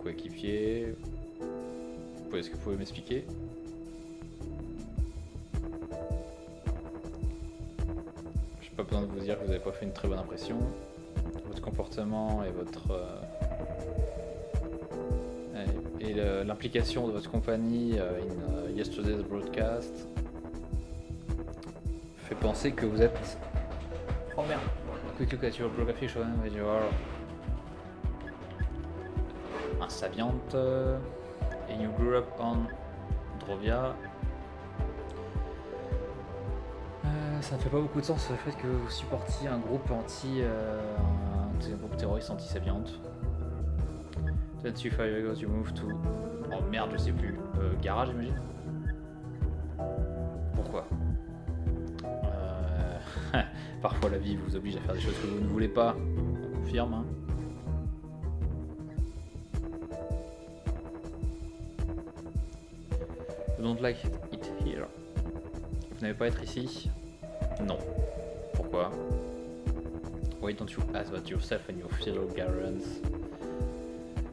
coéquipier. Est-ce que vous pouvez m'expliquer? J'ai pas besoin de vous dire que vous n'avez pas fait une très bonne impression. Votre comportement et l'implication de votre compagnie in yesterday's broadcast fait penser que vous êtes... Oh merde! Quick look at your biography showing that you are un Saviant and you grew up on Drovia. Ça ne fait pas beaucoup de sens le fait que vous supportiez un groupe un groupe terroriste anti-sapiente. Then you fire you move to... Oh merde, je sais plus. Garage, j'imagine. Pourquoi? Parfois la vie vous oblige à faire des choses que vous ne voulez pas. On confirme. Hein. You don't like it here. Vous n'avez pas être ici? Non. Pourquoi? Why don't you ask about yourself and your fellow Garans?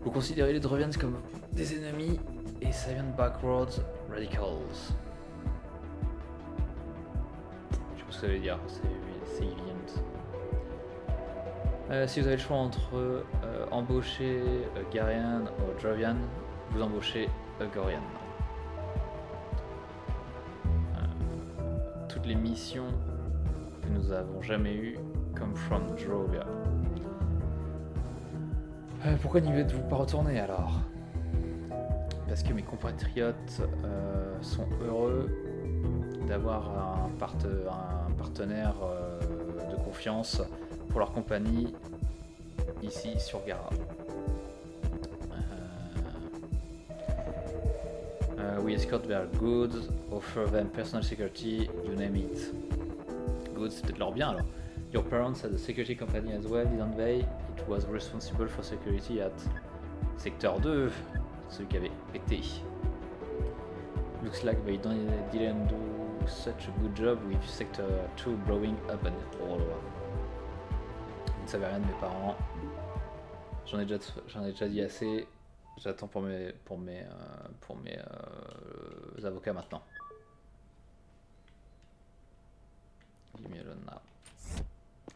Vous considérez les Drovians comme des ennemis et Savian Backwards Radicals. Je sais pas ce que ça veut dire, c'est Savians. Si vous avez le choix entre embaucher Garian ou Drovian, vous embauchez Gorian. Toutes les missions que nous avons jamais eues come from Drovia. Pourquoi n'y êtes-vous pas retourné alors? Parce que mes compatriotes sont heureux d'avoir un partenaire de confiance pour leur compagnie ici sur Gara. We escort their goods, offer them personal security, you name it. Goods, c'est peut-être leur bien alors. Your parents had a security company as well, didn't they? It was responsible for security at Secteur 2, celui qui avait été. Looks like they didn't do such a good job with Sector 2 blowing up and all. Vous ne savez rien de mes parents. J'en ai déjà dit assez. J'attends pour mes avocats maintenant.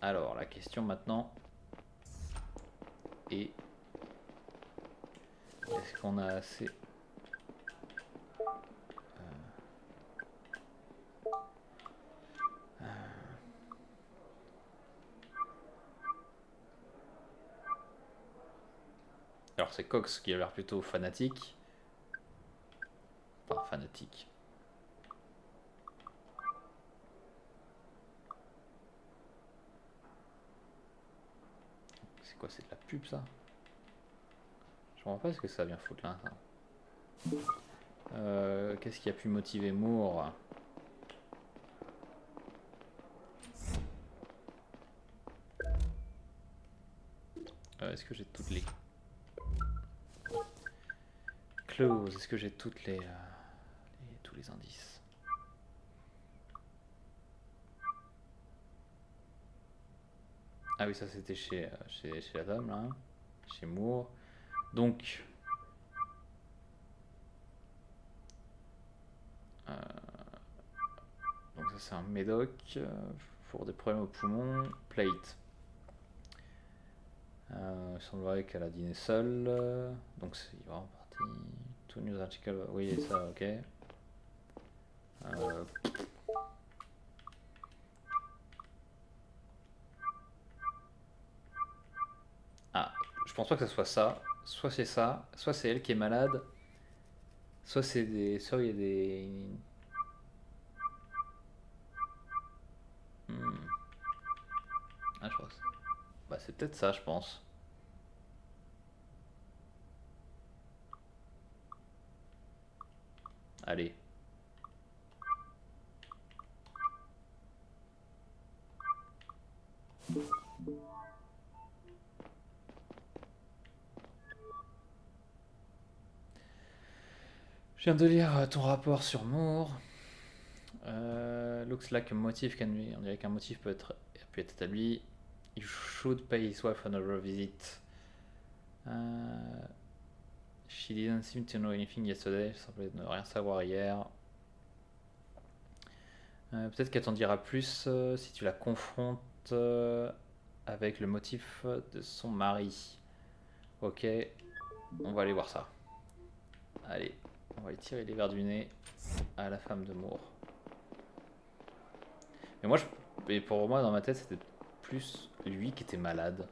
Alors la question maintenant est: est-ce qu'on a assez Alors c'est Cox qui a l'air plutôt fanatique. Enfin fanatique. C'est quoi, c'est de la pub ça? Je comprends pas ce que ça vient foutre là. Qu'est-ce qui a pu motiver Moore? Est-ce que j'ai toutes les clauses? Est-ce que j'ai toutes tous les indices? Ah oui, ça c'était chez la dame là, chez Moore. Donc ça c'est un médoc pour des problèmes au poumon. Plate. Il semblerait qu'elle a dîné seule. Donc c'est vraiment parti. Tout news article. Oui, ça, ok. Ah, je pense pas que ce soit ça. Soit c'est ça, soit c'est elle qui est malade, soit c'est des. Soit il y a des. Ah, je pense. Bah, c'est peut-être ça, je pense. Allez. Je viens de lire ton rapport sur Moore. Looks like a motive can be. On dirait qu'un motif peut être établi. You should pay his wife another visit. She didn't seem to know anything yesterday. Elle semblait ne rien savoir hier. Peut-être qu'elle t'en dira plus si tu la confrontes avec le motif de son mari. Ok, on va aller voir ça. Allez, on va aller tirer les verres du nez à la femme de Moore. Mais pour moi, dans ma tête, c'était plus lui qui était malade.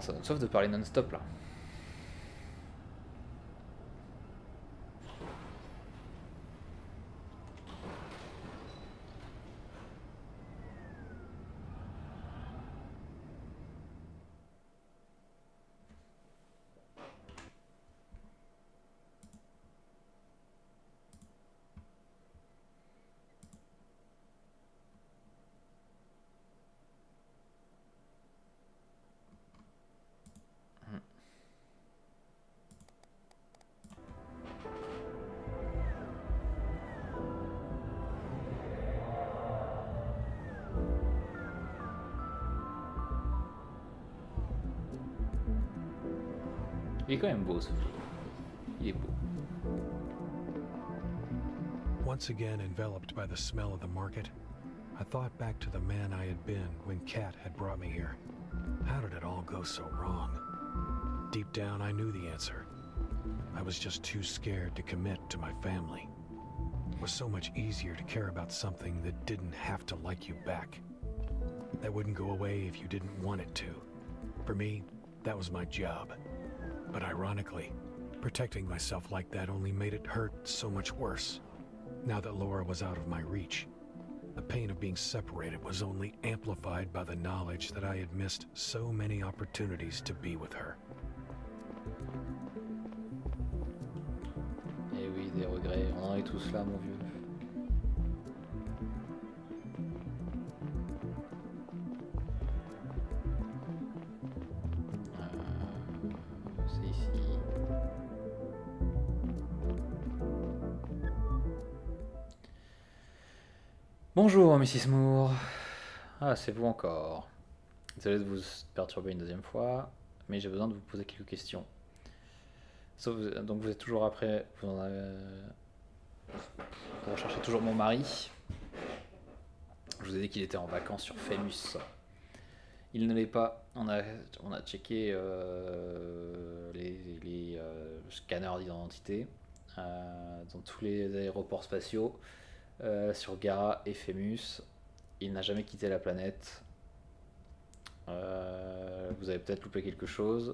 Ça donne soif de parler non-stop là. Il est quand même beau ce film. Il est beau. Once again enveloped by the smell of the market, I thought back to the man I had been when Kat had brought me here. How did it all go so wrong? Deep down, I knew the answer. I was just too scared to commit to my family. It was so much easier to care about something that didn't have to like you back. That wouldn't go away if you didn't want it to. For me, that was my job. But ironically, protecting myself like that only made it hurt so much worse. Now that Laura was out of my reach, the pain of being separated was only amplified by the knowledge that I had missed so many opportunities to be with her. Eh oui, des regrets, on en est tous là, mon vieux. C'est ici. Bonjour, Mrs. Moore. Ah, c'est vous encore. Désolé de vous perturber une deuxième fois, mais j'ai besoin de vous poser quelques questions. Donc vous êtes toujours après, vous recherchez toujours mon mari. Je vous ai dit qu'il était en vacances sur Famous. Il ne l'est pas. On a checké les scanners d'identité dans tous les aéroports spatiaux, sur Gara et Famous. Il n'a jamais quitté la planète. Vous avez peut-être loupé quelque chose.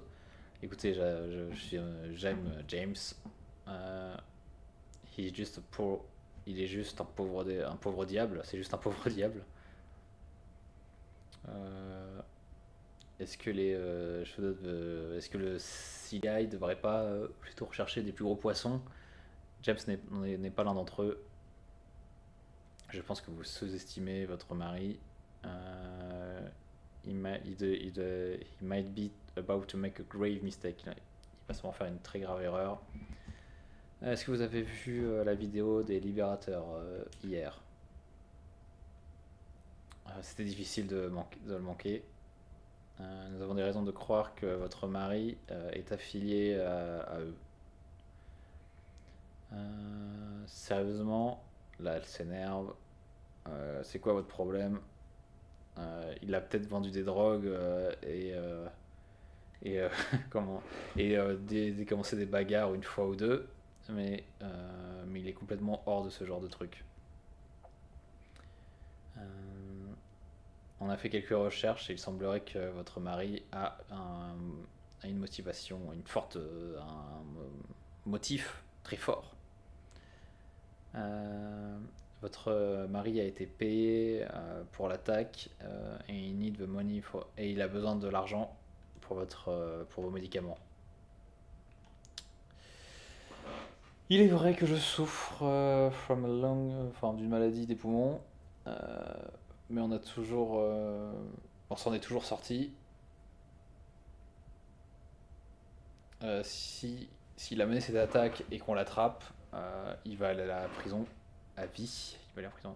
Écoutez, j'aime James. Il est juste un pauvre diable. C'est juste un pauvre diable. Est-ce que est-ce que le CIA devrait pas plutôt rechercher des plus gros poissons? James n'est pas l'un d'entre eux. Je pense que vous sous-estimez votre mari. He might be about to make a grave mistake. Il va sûrement faire une très grave erreur. Est-ce que vous avez vu la vidéo des libérateurs hier? C'était difficile de le manquer. Nous avons des raisons de croire que votre mari est affilié à eux. Sérieusement, là elle s'énerve. C'est quoi votre problème? Il a peut-être vendu des drogues commencé des bagarres une fois ou deux, mais il est complètement hors de ce genre de truc. On a fait quelques recherches et il semblerait que votre mari a une motivation, un motif très fort. Votre mari a été payé pour l'attaque et il need the money et il a besoin de l'argent pour vos médicaments. Il est vrai que je souffre d'une maladie des poumons, mais on s'en est toujours sorti. S'il a mené cette attaque et qu'on l'attrape, il va aller à la prison à vie. Il va aller en prison.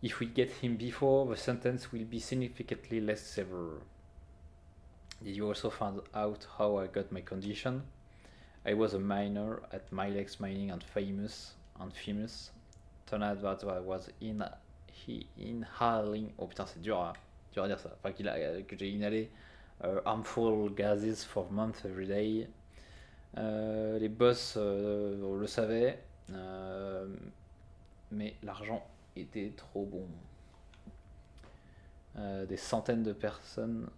If we get him before, the sentence will be significantly less severe. Did you also find out how I got my condition? I was a miner at Milex Mining and Famous. Turned out that I was inhaling. Oh putain, c'est dur à dire ça. Enfin, que j'ai inhalé harmful gases for months every day. Les boss le savaient, mais l'argent était trop bon. Des centaines de personnes,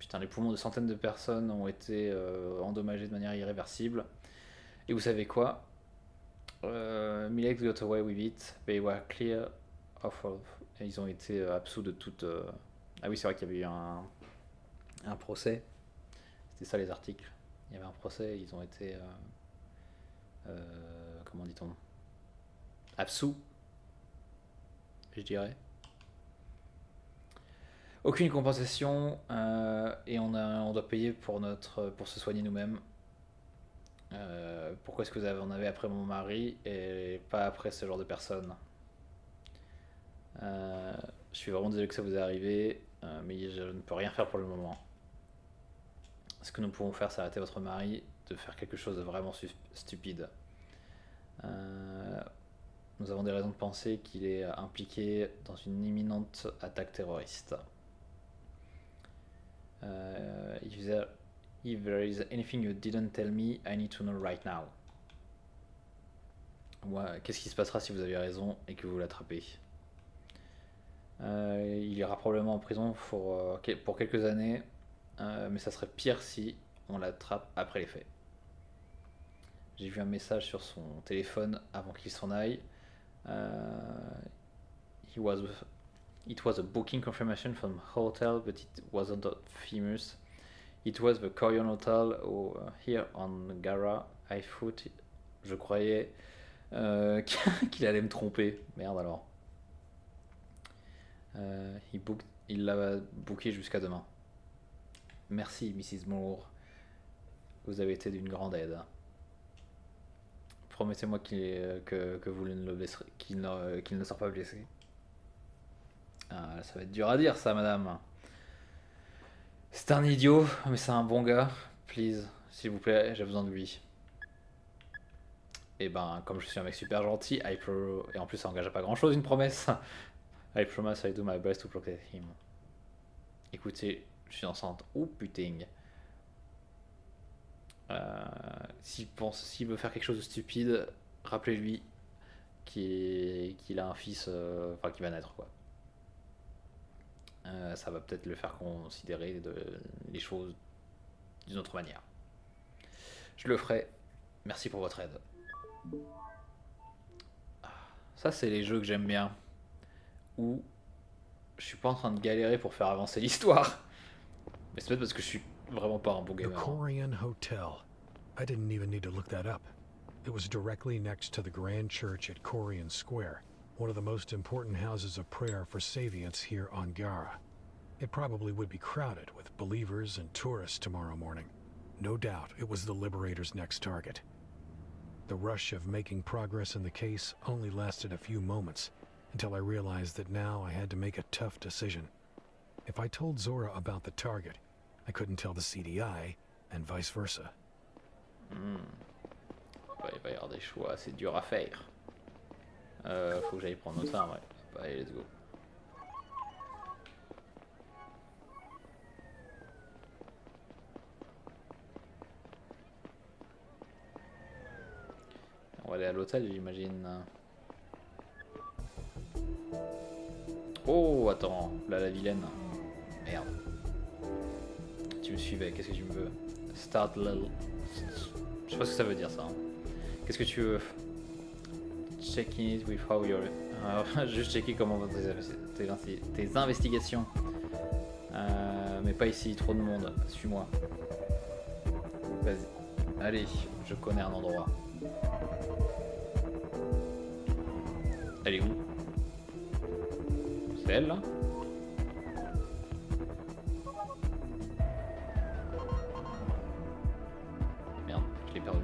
Putain, les poumons de centaines de personnes ont été endommagés de manière irréversible. Et vous savez quoi? Milex got away with it. They were clear of. Et ils ont été absous de toute. Ah oui, c'est vrai qu'il y avait eu un procès. C'était ça les articles. Il y avait un procès, ils ont été. Comment dit-on? Absous, je dirais. Aucune compensation et on doit payer pour se soigner nous-mêmes. Pourquoi est-ce que vous en avez après mon mari et pas après ce genre de personnes? Je suis vraiment désolé que ça vous est arrivé, mais je ne peux rien faire pour le moment. Ce que nous pouvons faire, c'est arrêter votre mari de faire quelque chose de vraiment stupide. Nous avons des raisons de penser qu'il est impliqué dans une imminente attaque terroriste. If there is anything you didn't tell me, I need to know right now. Qu'est-ce qui se passera si vous avez raison et que vous l'attrapez? Il ira probablement en prison pour quelques années, mais ça serait pire si on l'attrape après les faits. J'ai vu un message sur son téléphone avant qu'il s'en aille. It was a booking confirmation from hotel, but it wasn't famous. It was the Korean hotel here on Gara. I thought, je croyais qu'il allait me tromper. Merde alors. Il l'a booké jusqu'à demain. Merci, Mrs. Moore. Vous avez été d'une grande aide. Promettez-moi que vous ne le blesserez, qu'il ne sera pas blessé. Ça va être dur à dire, ça, madame. C'est un idiot, mais c'est un bon gars. Please, s'il vous plaît, j'ai besoin de lui. Et ben, comme je suis un mec super gentil, et en plus ça engage à pas grand chose une promesse. I promise I do my best to protect him. Écoutez, je suis enceinte. Oh putain. S'il veut faire quelque chose de stupide, rappelez-lui qu'il a un fils, qui va naître, quoi. Ça va peut-être le faire considérer les choses d'une autre manière. Je le ferai. Merci pour votre aide. Ça, c'est les jeux que j'aime bien. Où je suis pas en train de galérer pour faire avancer l'histoire. Mais c'est peut-être parce que je suis vraiment pas un bon gamer. The Korean Hotel. I didn't even need to look that up. It was directly next to the Grand Church at Korean Square, one of the most important houses of prayer for Saviants here on Gara. It probably would be crowded with believers and tourists tomorrow morning. No doubt it was the Liberators' next target. The rush of making progress in the case only lasted a few moments, until I realized that now I had to make a tough decision. If I told Zora about the target, I couldn't tell the CDI, and vice versa. Il va y avoir des choix assez durs à faire. Faut que j'aille prendre notre arme, ouais. Allez, let's go. On va aller à l'hôtel, j'imagine. Oh, attends, là la vilaine. Merde. Tu me suivais, qu'est-ce que tu me veux? Start level. Je sais pas ce que ça veut dire ça. Hein. Qu'est-ce que tu veux? Checking it with how you're. Juste checker comment vont tes investigations. Mais pas ici, trop de monde. Suis-moi. Vas-y. Allez, je connais un endroit. Elle est où? C'est elle là? Merde, je l'ai perdu.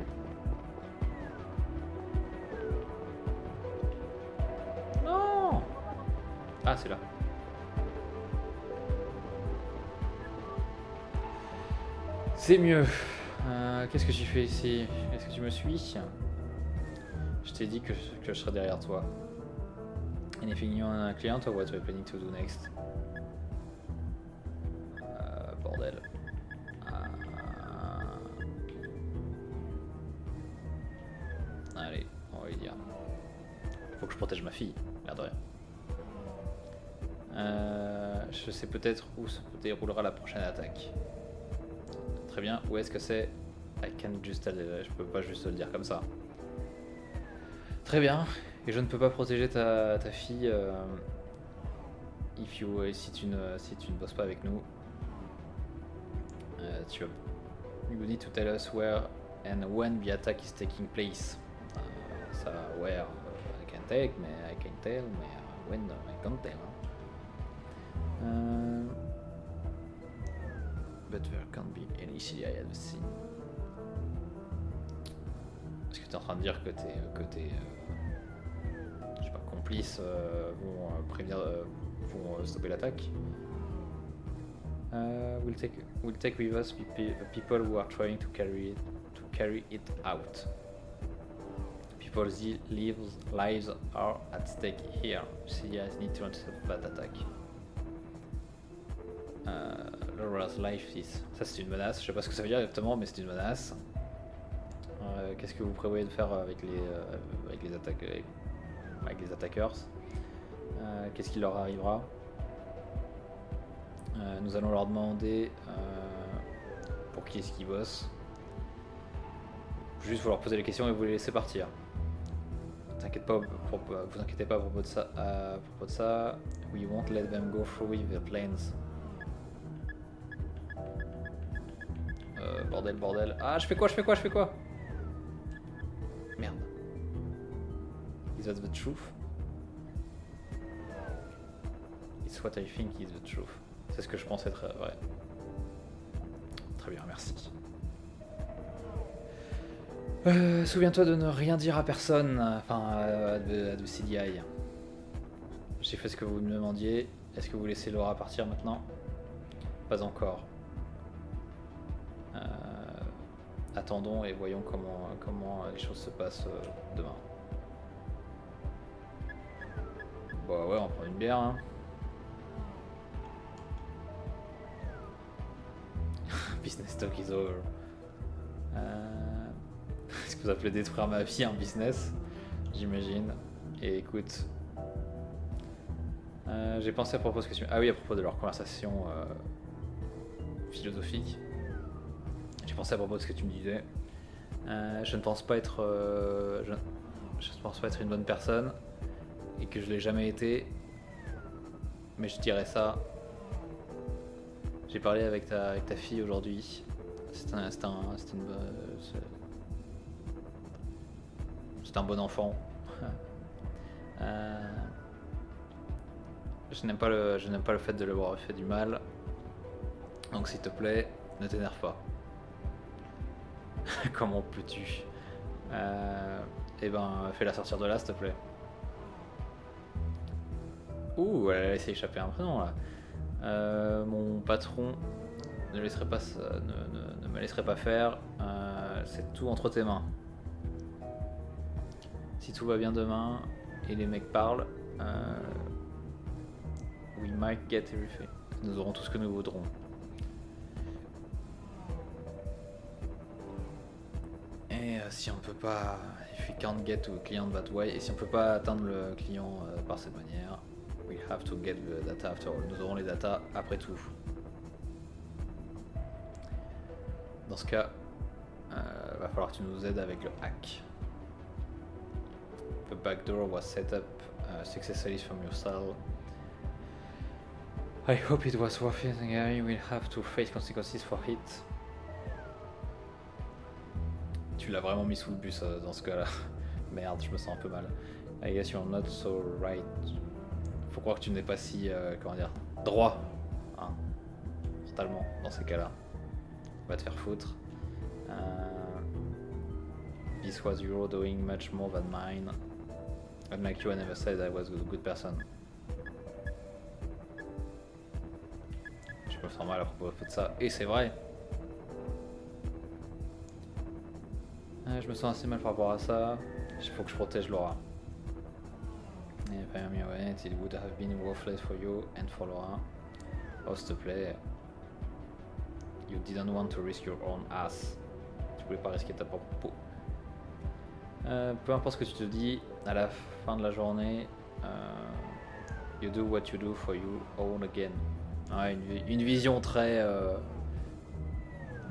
Non! Ah, c'est là. C'est mieux. Qu'est-ce que tu fais ici? Est-ce que tu me suis? Je t'ai dit que je serais derrière toi. Anything new on a client or what we're planning to do next? Bordel. Allez, on va lui dire. Faut que je protège ma fille, l'air de rien. Je sais peut-être où se déroulera la prochaine attaque. Très bien, où est-ce que c'est? I can't just tell you. Je peux pas juste le dire comme ça. Très bien, et je ne peux pas protéger ta fille si tu ne bosses pas avec nous. You need to tell us where and when the attack is taking place. Ça, where I can take, mais I can tell, mais when I can't tell. But there can't be any CI at the scene. Est-ce que tu es en train de dire que tes je sais pas, complices vont prévenir, vont stopper l'attaque? We'll take with us people who are trying to carry it out. People's lives are at stake here. CIs need to intercept that attack. Laura's life is. Ça c'est une menace. Je sais pas ce que ça veut dire exactement, mais c'est une menace. Qu'est-ce que vous prévoyez de faire avec les attaqueurs? Qu'est-ce qui leur arrivera? Nous allons leur demander pour qui est-ce qu'ils bossent. Juste vous leur poser les questions et vous les laisser partir. Vous inquiétez pas à propos de ça. We won't let them go through with their plans. Bordel. Ah, je fais quoi? Merde. Is that the truth? It's what I think is the truth. C'est ce que je pense être vrai. Très bien, merci. Souviens-toi de ne rien dire à personne, enfin à de CDI. J'ai fait ce que vous me demandiez. Est-ce que vous laissez Laura partir maintenant? Pas encore. Attendons et voyons comment les choses se passent demain. Bah ouais, on prend une bière. Hein. Business talk is over. Est-ce que vous appelez détruire ma vie un business? J'imagine. Et écoute, j'ai pensé à propos de ce que tu... Ah oui, à propos de leur conversation philosophique. J'ai pensé à propos de ce que tu me disais. Je ne pense pas être, une bonne personne et que je l'ai jamais été. Mais je dirais ça. J'ai parlé avec ta fille aujourd'hui. C'est un bon enfant. Je n'aime pas le fait de lui avoir fait du mal. Donc s'il te plaît, ne t'énerve pas. Comment peux-tu? Eh ben, fais-la sortir de là, s'il te plaît. Ouh, elle a laissé échapper un prénom là. Mon patron ne me laisserait pas faire. C'est tout entre tes mains. Si tout va bien demain et les mecs parlent, we might get everything. Nous aurons tout ce que nous voudrons. Et si on peut pas, if we can't get to a client that way, et si on peut pas atteindre le client par cette manière, we have to get the data after all. Nous aurons les data après tout. Dans ce cas, va falloir que tu nous aides avec le hack. The backdoor was set up successfully from your cell. I hope it was worth it. You will have to face consequences for it. Tu l'as vraiment mis sous le bus dans ce cas-là. Merde, je me sens un peu mal. I guess you're not so right. Faut croire que tu n'es pas si, droit. Hein, totalement, dans ces cas-là. Va te faire foutre. This was your doing much more than mine. Unlike you, I never said I was a good person. Je me sens mal à propos de ça. Et c'est vrai. Je me sens assez mal par rapport à ça. Il faut que je protège Laura. If I am your aunt, it would have been worthless for you and for Laura. Oh, s'il te plaît. You didn't want to risk your own ass. Tu voulais pas risquer ta propre peau. Peu importe ce que tu te dis, à la fin de la journée, you do what you do for you all again. Ouais, une vision très...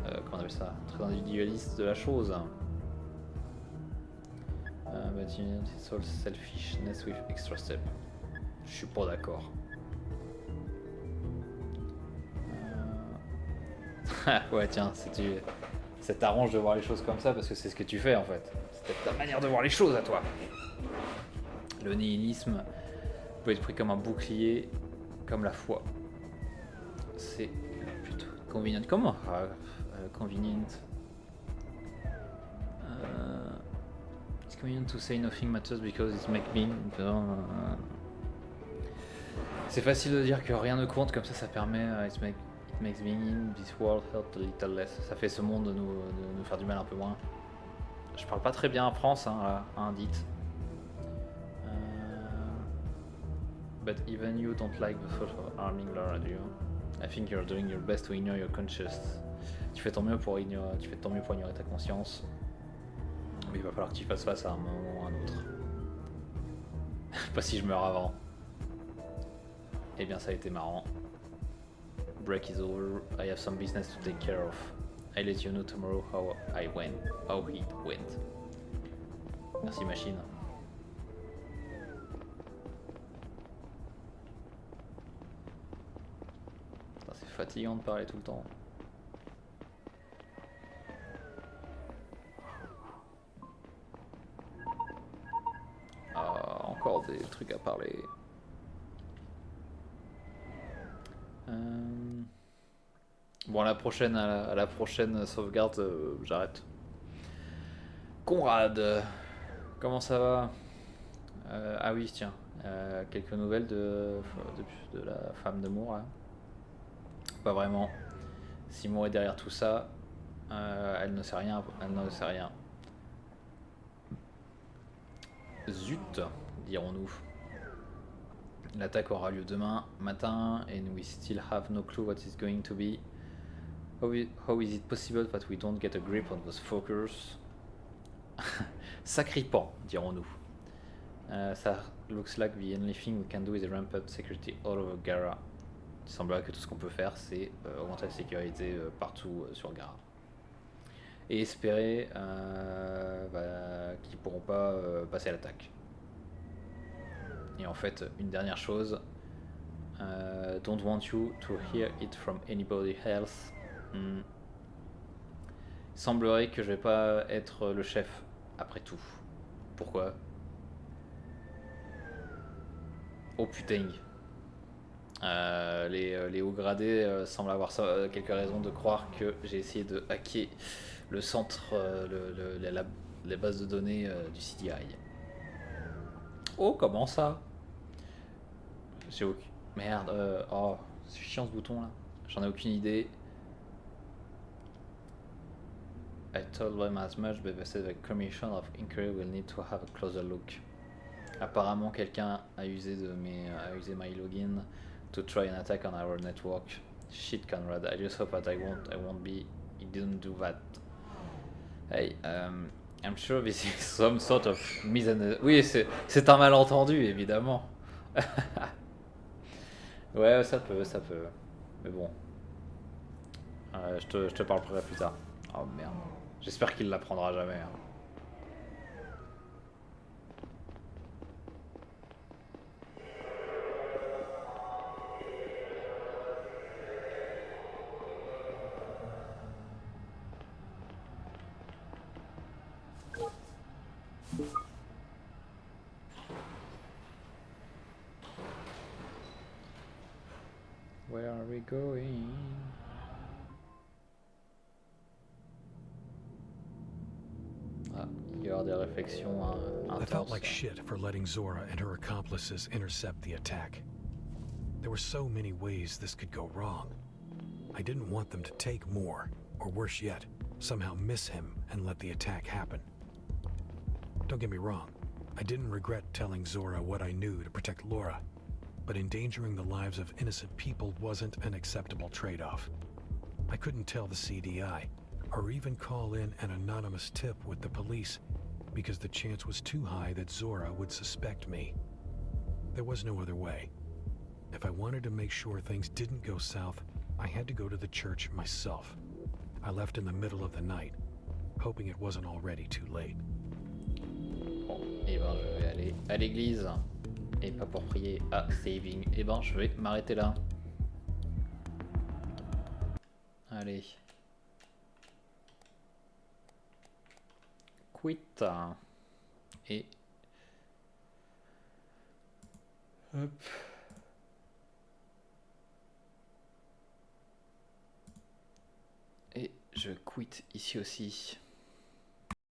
comment on appelle ça? Très individualiste de la chose. But it's all selfishness with extra step. Je suis pas d'accord. Ouais, tiens, ça t'arrange de voir les choses comme ça parce que c'est ce que tu fais en fait. C'est peut-être ta manière de voir les choses à toi. Le nihilisme peut être pris comme un bouclier, comme la foi. C'est plutôt convenient. Comment convenient. It's convenient to say nothing matters because it's make me. C'est facile de dire que rien ne compte, comme ça permet. It makes being in this world hurt a little less. Ça fait ce monde de nous faire du mal un peu moins. Je parle pas très bien en France, dites. But even you don't like the thought of harming Laura, do you? I think you're doing your best to ignore your conscience. Tu fais de ton mieux pour ignorer ta conscience. Mais il va falloir que tu fasses face à un moment ou à un autre. Pas si je meurs avant. Eh bien, ça a été marrant. Break is over. I have some business to take care of. I'll let you know tomorrow how it went. Merci machine. C'est fatigant de parler tout le temps. Encore des trucs à parler. Bon, à la prochaine sauvegarde, j'arrête. Conrad, comment ça va? Ah oui, tiens, quelques nouvelles de la femme de Moore. Hein. Pas vraiment. Si Moore est derrière tout ça, elle ne sait rien. Zut, dirons-nous. L'attaque aura lieu demain matin and we still have no clue what it's going to be. How is it possible that we don't get a grip on those fuckers? Sacripant, dirons-nous. Ça looks like the only thing we can do is ramp up security all over Gara. Il semblerait que tout ce qu'on peut faire, c'est augmenter la sécurité partout sur Gara. Et espérer qu'ils pourront pas passer à l'attaque. Et en fait, une dernière chose. Don't want you to hear it from anybody else. Il semblerait que je vais pas être le chef après tout. Pourquoi? Oh putain. Les hauts gradés semblent avoir quelques raisons de croire que j'ai essayé de hacker le centre, les bases de données du CDI. Oh, comment ça? J'ai aucune... Merde, oh, c'est chiant ce bouton là. J'en ai aucune idée. I told them as much, but they said the commission of inquiry will need to have a closer look. Apparemment, quelqu'un a usé my login to try an attack on our network. Shit, Conrad. I just hope that I won't be. He didn't do that. Hey, I'm sure this is some sort of misunderstanding. Oui, c'est un malentendu, évidemment. Ouais, ça peut. Mais bon. Je te parlerai plus tard. Oh merde. J'espère qu'il l'apprendra jamais. Hein. Where are we going? Il y aura des réflexions intenses. I felt like shit for letting Zora and her accomplices intercept the attack. There were so many ways this could go wrong. I didn't want them to take more, or worse yet, somehow miss him and let the attack happen. Don't get me wrong, I didn't regret telling Zora what I knew to protect Laura, but endangering the lives of innocent people wasn't an acceptable trade-off. I couldn't tell the CDI, or even call in an anonymous tip with the police, because the chance was too high that Zora would suspect me. There was no other way. If I wanted to make sure things didn't go south, I had to go to the church myself. I left in the middle of the night, hoping it wasn't already too late. Bon, et ben je vais aller à l'église et pas pour prier à saving. Et ben je vais m'arrêter là. Allez. Quit. Et hop. Et je quitte ici aussi.